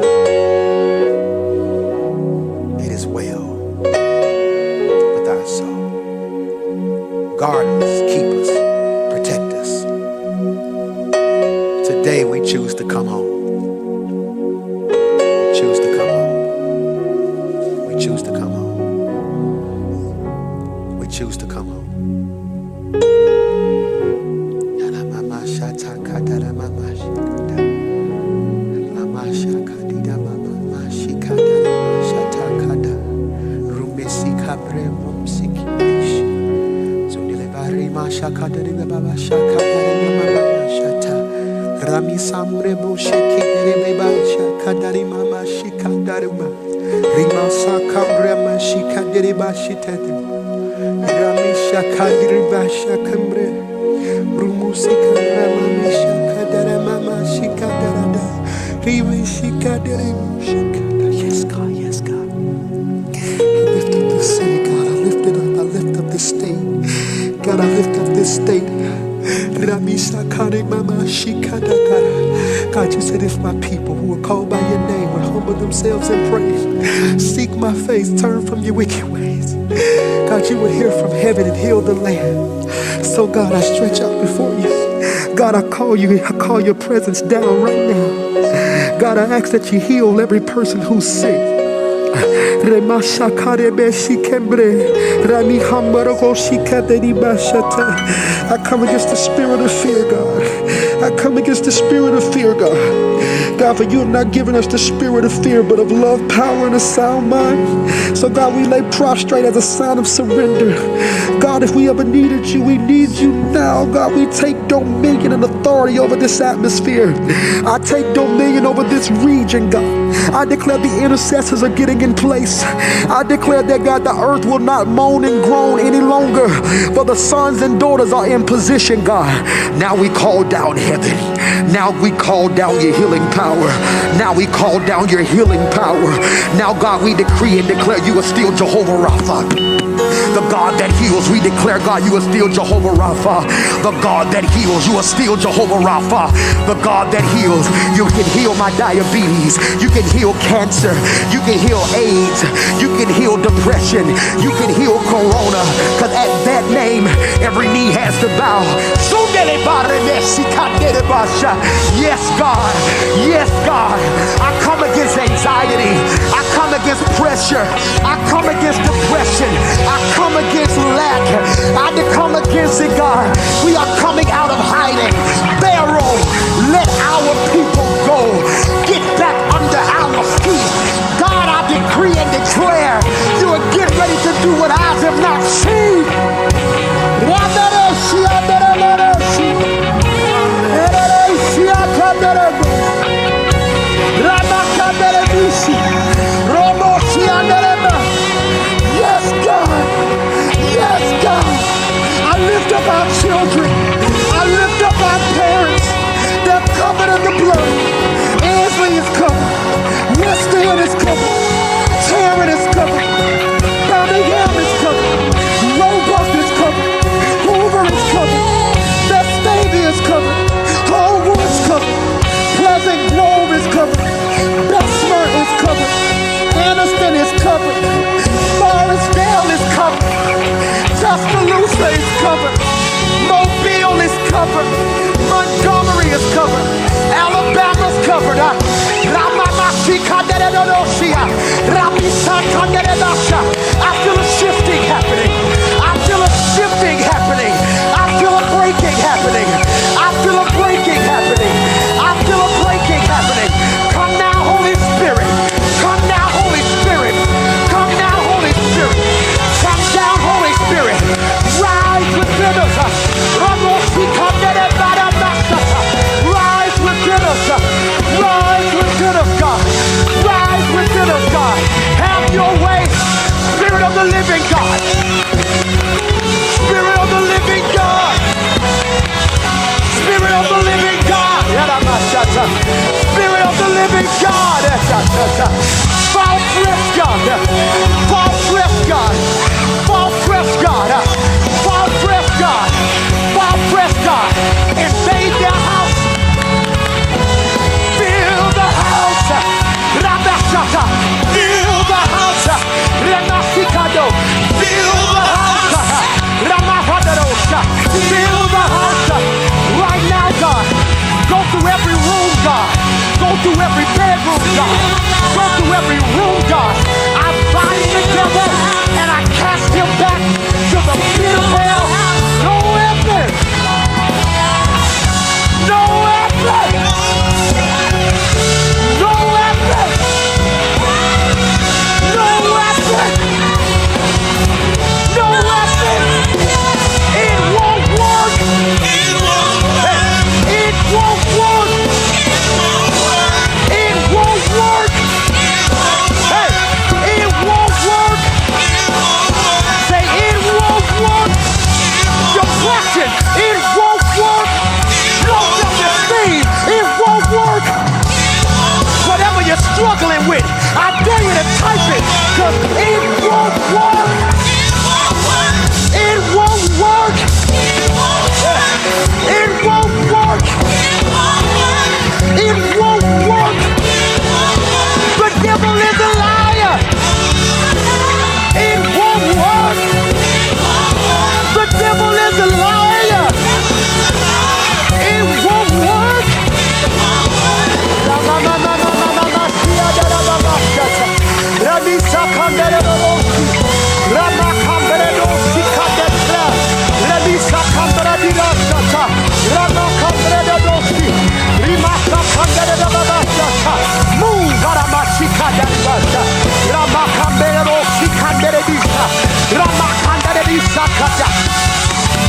it is well with our soul. Guard us, keep us, protect us. Today we choose to come home. We choose to come home. We choose to come home. We choose to come home. Rami samre bo shekere beba shakadari mama shikadaruma rima sakamre ma shikadere ba shitete rami shakadiri ba shakamre rumusika mama shakadara mama shikadarada rimi shikadere shikada. Yes God, yes God. I lift up this city, God. I lift it up. I lift up this state, God. I lift up this state. God, you said if my people who are called by your name would humble themselves and pray, seek my face, turn from your wicked ways, God, you would hear from heaven and heal the land. So God, I stretch out before you. God, I call your presence down right now. God, I ask that you heal every person who's sick. I come against the spirit of fear, God. I come against the spirit of fear, God. God, for you have not given us the spirit of fear, but of love, power, and a sound mind. So God, we lay prostrate as a sign of surrender. God, if we ever needed you, we need you now. God, we take dominion and authority over this atmosphere. I take dominion over this region, God. I declare the intercessors are getting in place. I declare that, God, the earth will not moan and groan any longer, for the sons and daughters are in position, God. Now we call down heaven. Now we call down your healing power. Now we call down your healing power. Now, God, we decree and declare you are still Jehovah Rapha. The God that heals, we declare, God, you are still Jehovah Rapha. The God that heals, you are still Jehovah Rapha. The God that heals, you can heal my diabetes. You can heal cancer. You can heal AIDS. You can heal depression. You can heal corona. Because at that name, every knee has to bow. Yes, God. Yes, God. I come against anxiety. I come against pressure. I come against depression. I come against lack. I come against it, God. We are coming out of hiding. Pharaoh, let our people go. Get back under our feet. God, I decree and declare you are getting ready to do what eyes have not seen. Yes, God. Yes, God. I lift up our children. I lift up our parents. They're covered in the blood. Ansley is covered. West End is covered. Tarrant is covered. Birmingham is covered. Roebuck is covered. Hoover is covered. Vestavia is covered. Homewood is covered. Pleasant Grove is covered. Bessemer is covered. Anniston is covered. Forestdale is covered. Tuscaloosa is covered. Mobile is covered. Montgomery is covered. Alabama's covered. I feel a shifting happening. I feel a shifting happening. I feel a breaking happening. I feel a breaking happening. I feel a breaking happening. Come now, Holy Spirit. Come now, Holy Spirit. Come now, Holy Spirit. Come down, Holy Spirit. Rise within us. Rise within us. Rise within us, God. Rise within us, God. Have your way. Spirit of the living God. Spirit of the living God. Spirit of the living God. Spirit of the living God. Fall fresh, God. Fall fresh, God. Fall fresh, God. Fall fresh, God. Fall fresh, God. Invade their house. Fill the house. Fill the house. Fill the house. Fill the house. Right now, God. Go through every room, God. Go through every bedroom, God. Go through every room, God. I bind the devil and I cast him back to the pit of hell. No weapon. No weapon. No weapon. No weapon. No weapon. It won't work. It won't work. It won't work. It won't work. Hey, it won't work. Say it won't work. Depression, it won't work. Low self-esteem, it won't work. Whatever you're struggling with, I dare you to type it, because it won't work. It won't work. It won't work. It won't work. The devil is a liar. It won't work. The devil is a liar. It won't work.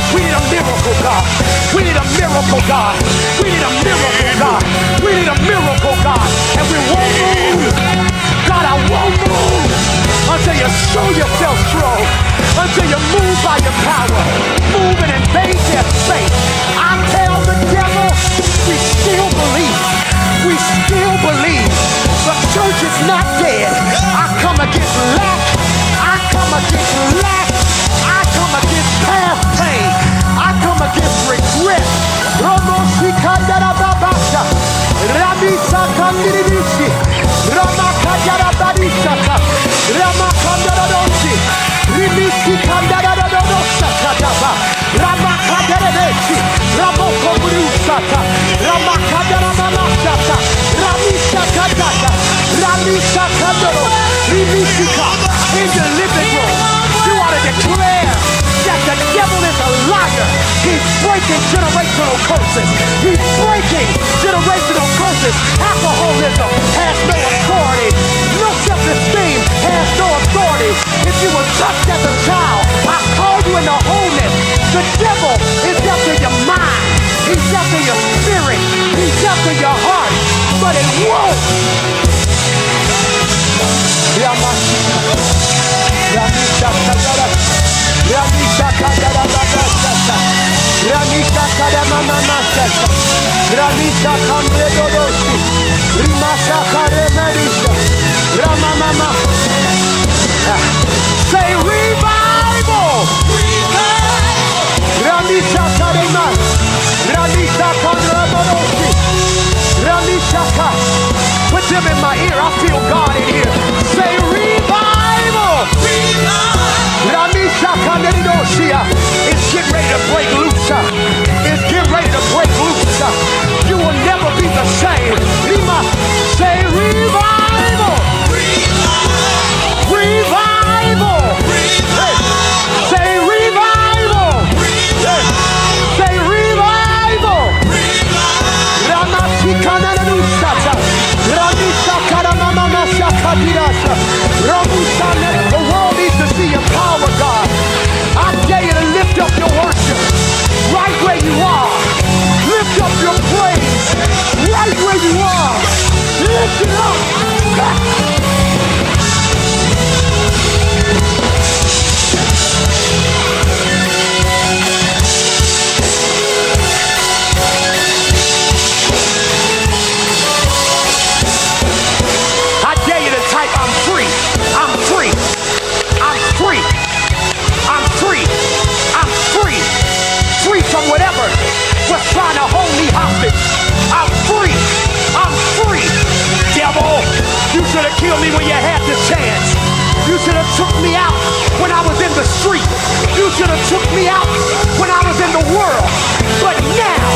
We need a miracle, God. We need a miracle, God. We need a miracle, God. We need a miracle, God. And we won't move. God, I won't move until you show yourself strong. Until you move by your power. Move and invade their space. I tell the devil, we still believe. We still believe. The church is not dead. I come against lack. I come against lack. In the living room, you ought to declare that the devil is a liar. He's breaking generational curses. He's breaking generational curses. Alcoholism has no authority. No self-esteem has no authority. If you were touched as a child, I call you into wholeness. The devil is after your mind. He's after your spirit. He's after your heart. But it won't. Say revival. Put them in my ear. I feel God in here. Say revival. It's getting ready to break loose. It's getting ready to break loose. You will never be the same. Say revival. Revival. Say revival. Say revival. The world needs to see your power, God. I dare you to lift up your worship right where you are. Lift up your praise right where you are. Lift it up. I dare you to type, I'm free. I'm free. I'm free. I'm free. I'm free. Free from whatever was trying to hold me hostage. I'm free. I'm free. Devil, you should have killed me when you had the chance. You should have took me out when I was in the street. You should have took me out when I was in the world. But now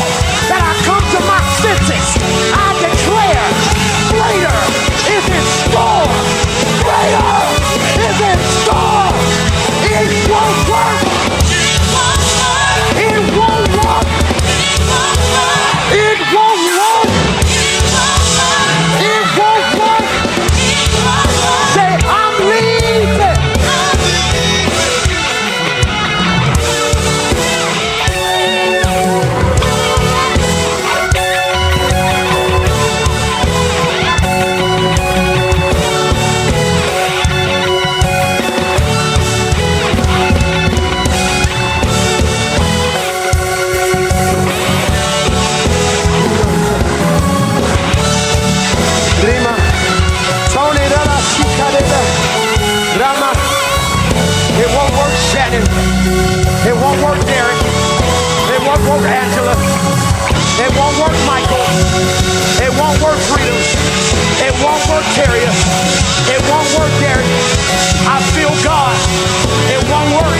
that I come to my senses, I declare greater is in store. Greater is in store. It won't work. It won't work. It won't work. It won't work. Say, I'm leaving. It won't work, Shannon. It won't work, Derek. It won't work, Angela. It won't work, Michael. It won't work, Freedom. It won't work, Terrier. It won't work, Derek. I feel God. It won't work.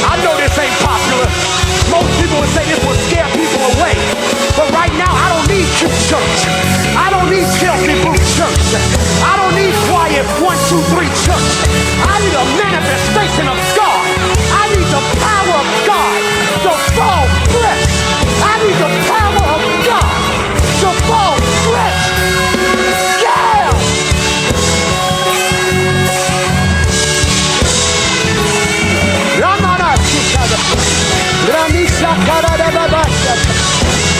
I know this ain't popular. Most people would say this would scare people away. But right now, I don't need cute church. I don't need Chelsea boot church. I don't need quiet 1, 2, 3 church. I need a manifestation of God. I need the power of God to fall fresh. I need the power of God to fall fresh. Yeah! Ramana Shikada. Ramisa Karadabasha.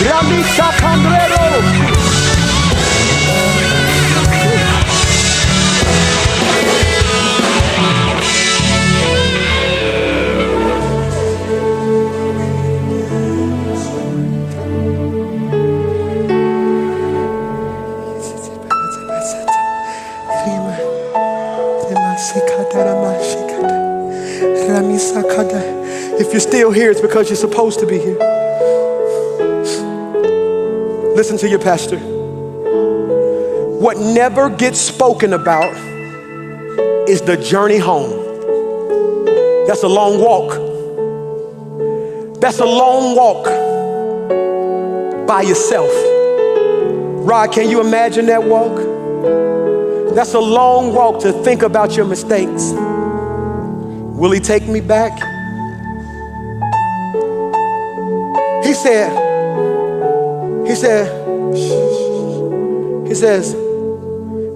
Ramisa Cambrero. If you're still here, it's because you're supposed to be here. Listen to your pastor. What never gets spoken about is the journey home. That's a long walk. That's a long walk by yourself. Rod, can you imagine that walk? That's a long walk to think about your mistakes. Will he take me back? He says,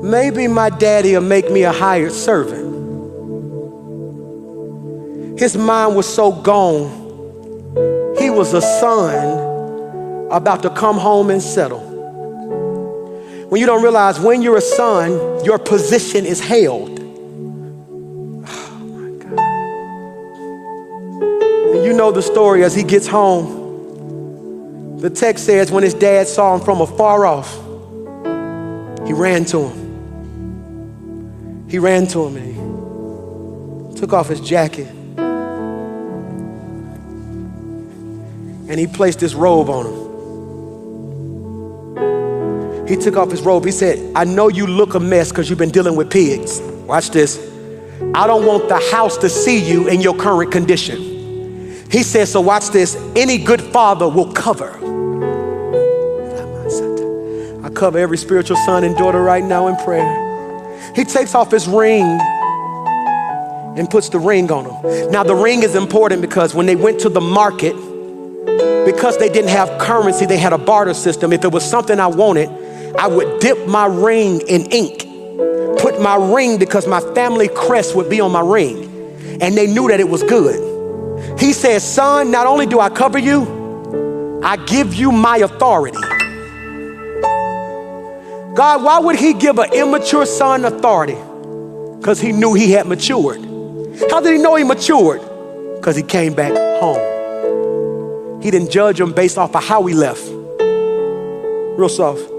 maybe my daddy will make me a hired servant. His mind was so gone. He was a son about to come home and settle. When you don't realize when you're a son, your position is held. Oh my God. And you know the story as he gets home. The text says when his dad saw him from afar off, he ran to him. He ran to him and he took off his jacket and he placed his robe on him. He took off his robe. He said, I know you look a mess because you've been dealing with pigs. Watch this. I don't want the house to see you in your current condition. He said, so watch this. Any good father will cover. I cover every spiritual son and daughter right now in prayer. He takes off his ring and puts the ring on him. Now the ring is important because when they went to the market, because they didn't have currency, they had a barter system. If it was something I wanted, I would dip my ring in ink, put my ring because my family crest would be on my ring. And they knew that it was good. He says, son, not only do I cover you, I give you my authority. God, why would he give an immature son authority? Because he knew he had matured. How did he know he matured? Because he came back home. He didn't judge him based off of how he left. Real soft.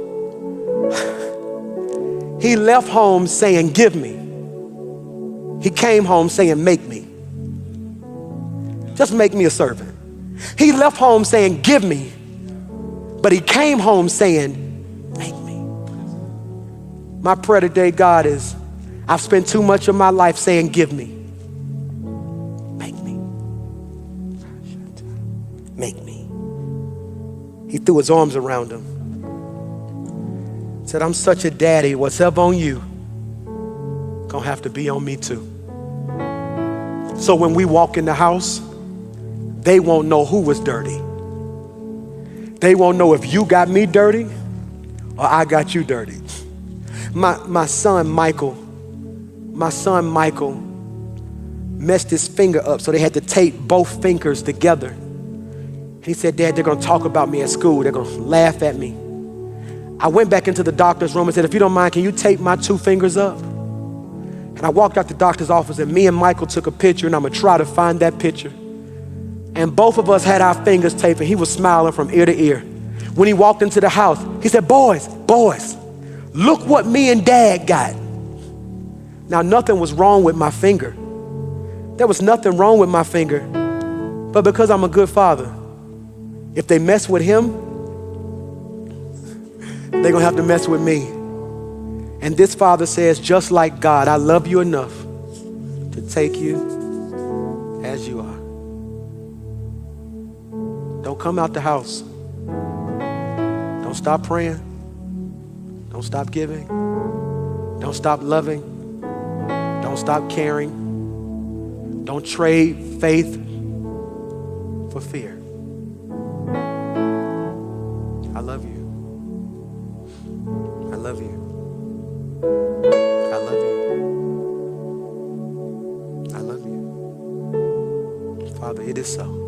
He left home saying, give me. He came home saying, make me. Just make me a servant. He left home saying, give me. But he came home saying, make me. My prayer today, God, is I've spent too much of my life saying, give me. Make me. Make me. He threw his arms around him. Said, I'm such a daddy. Whatever on you, gonna have to be on me too. So when we walk in the house, they won't know who was dirty. They won't know if you got me dirty or I got you dirty. My son Michael messed his finger up, so they had to tape both fingers together. He said, Dad, they're gonna talk about me at school. They're gonna laugh at me. I went back into the doctor's room and said, if you don't mind, can you tape my two fingers up? And I walked out the doctor's office and me and Michael took a picture, and I'm gonna try to find that picture. And both of us had our fingers taped, and he was smiling from ear to ear. When he walked into the house, he said, boys, look what me and Dad got. Now, nothing was wrong with my finger. There was nothing wrong with my finger. But because I'm a good father, if they mess with him, they're gonna have to mess with me. And this father says, just like God, I love you enough to take you as you are. Don't come out the house. Don't stop praying. Don't stop giving. Don't stop loving. Don't stop caring. Don't trade faith for fear. I love you. I love you. I love you. I love you. Father, it is so.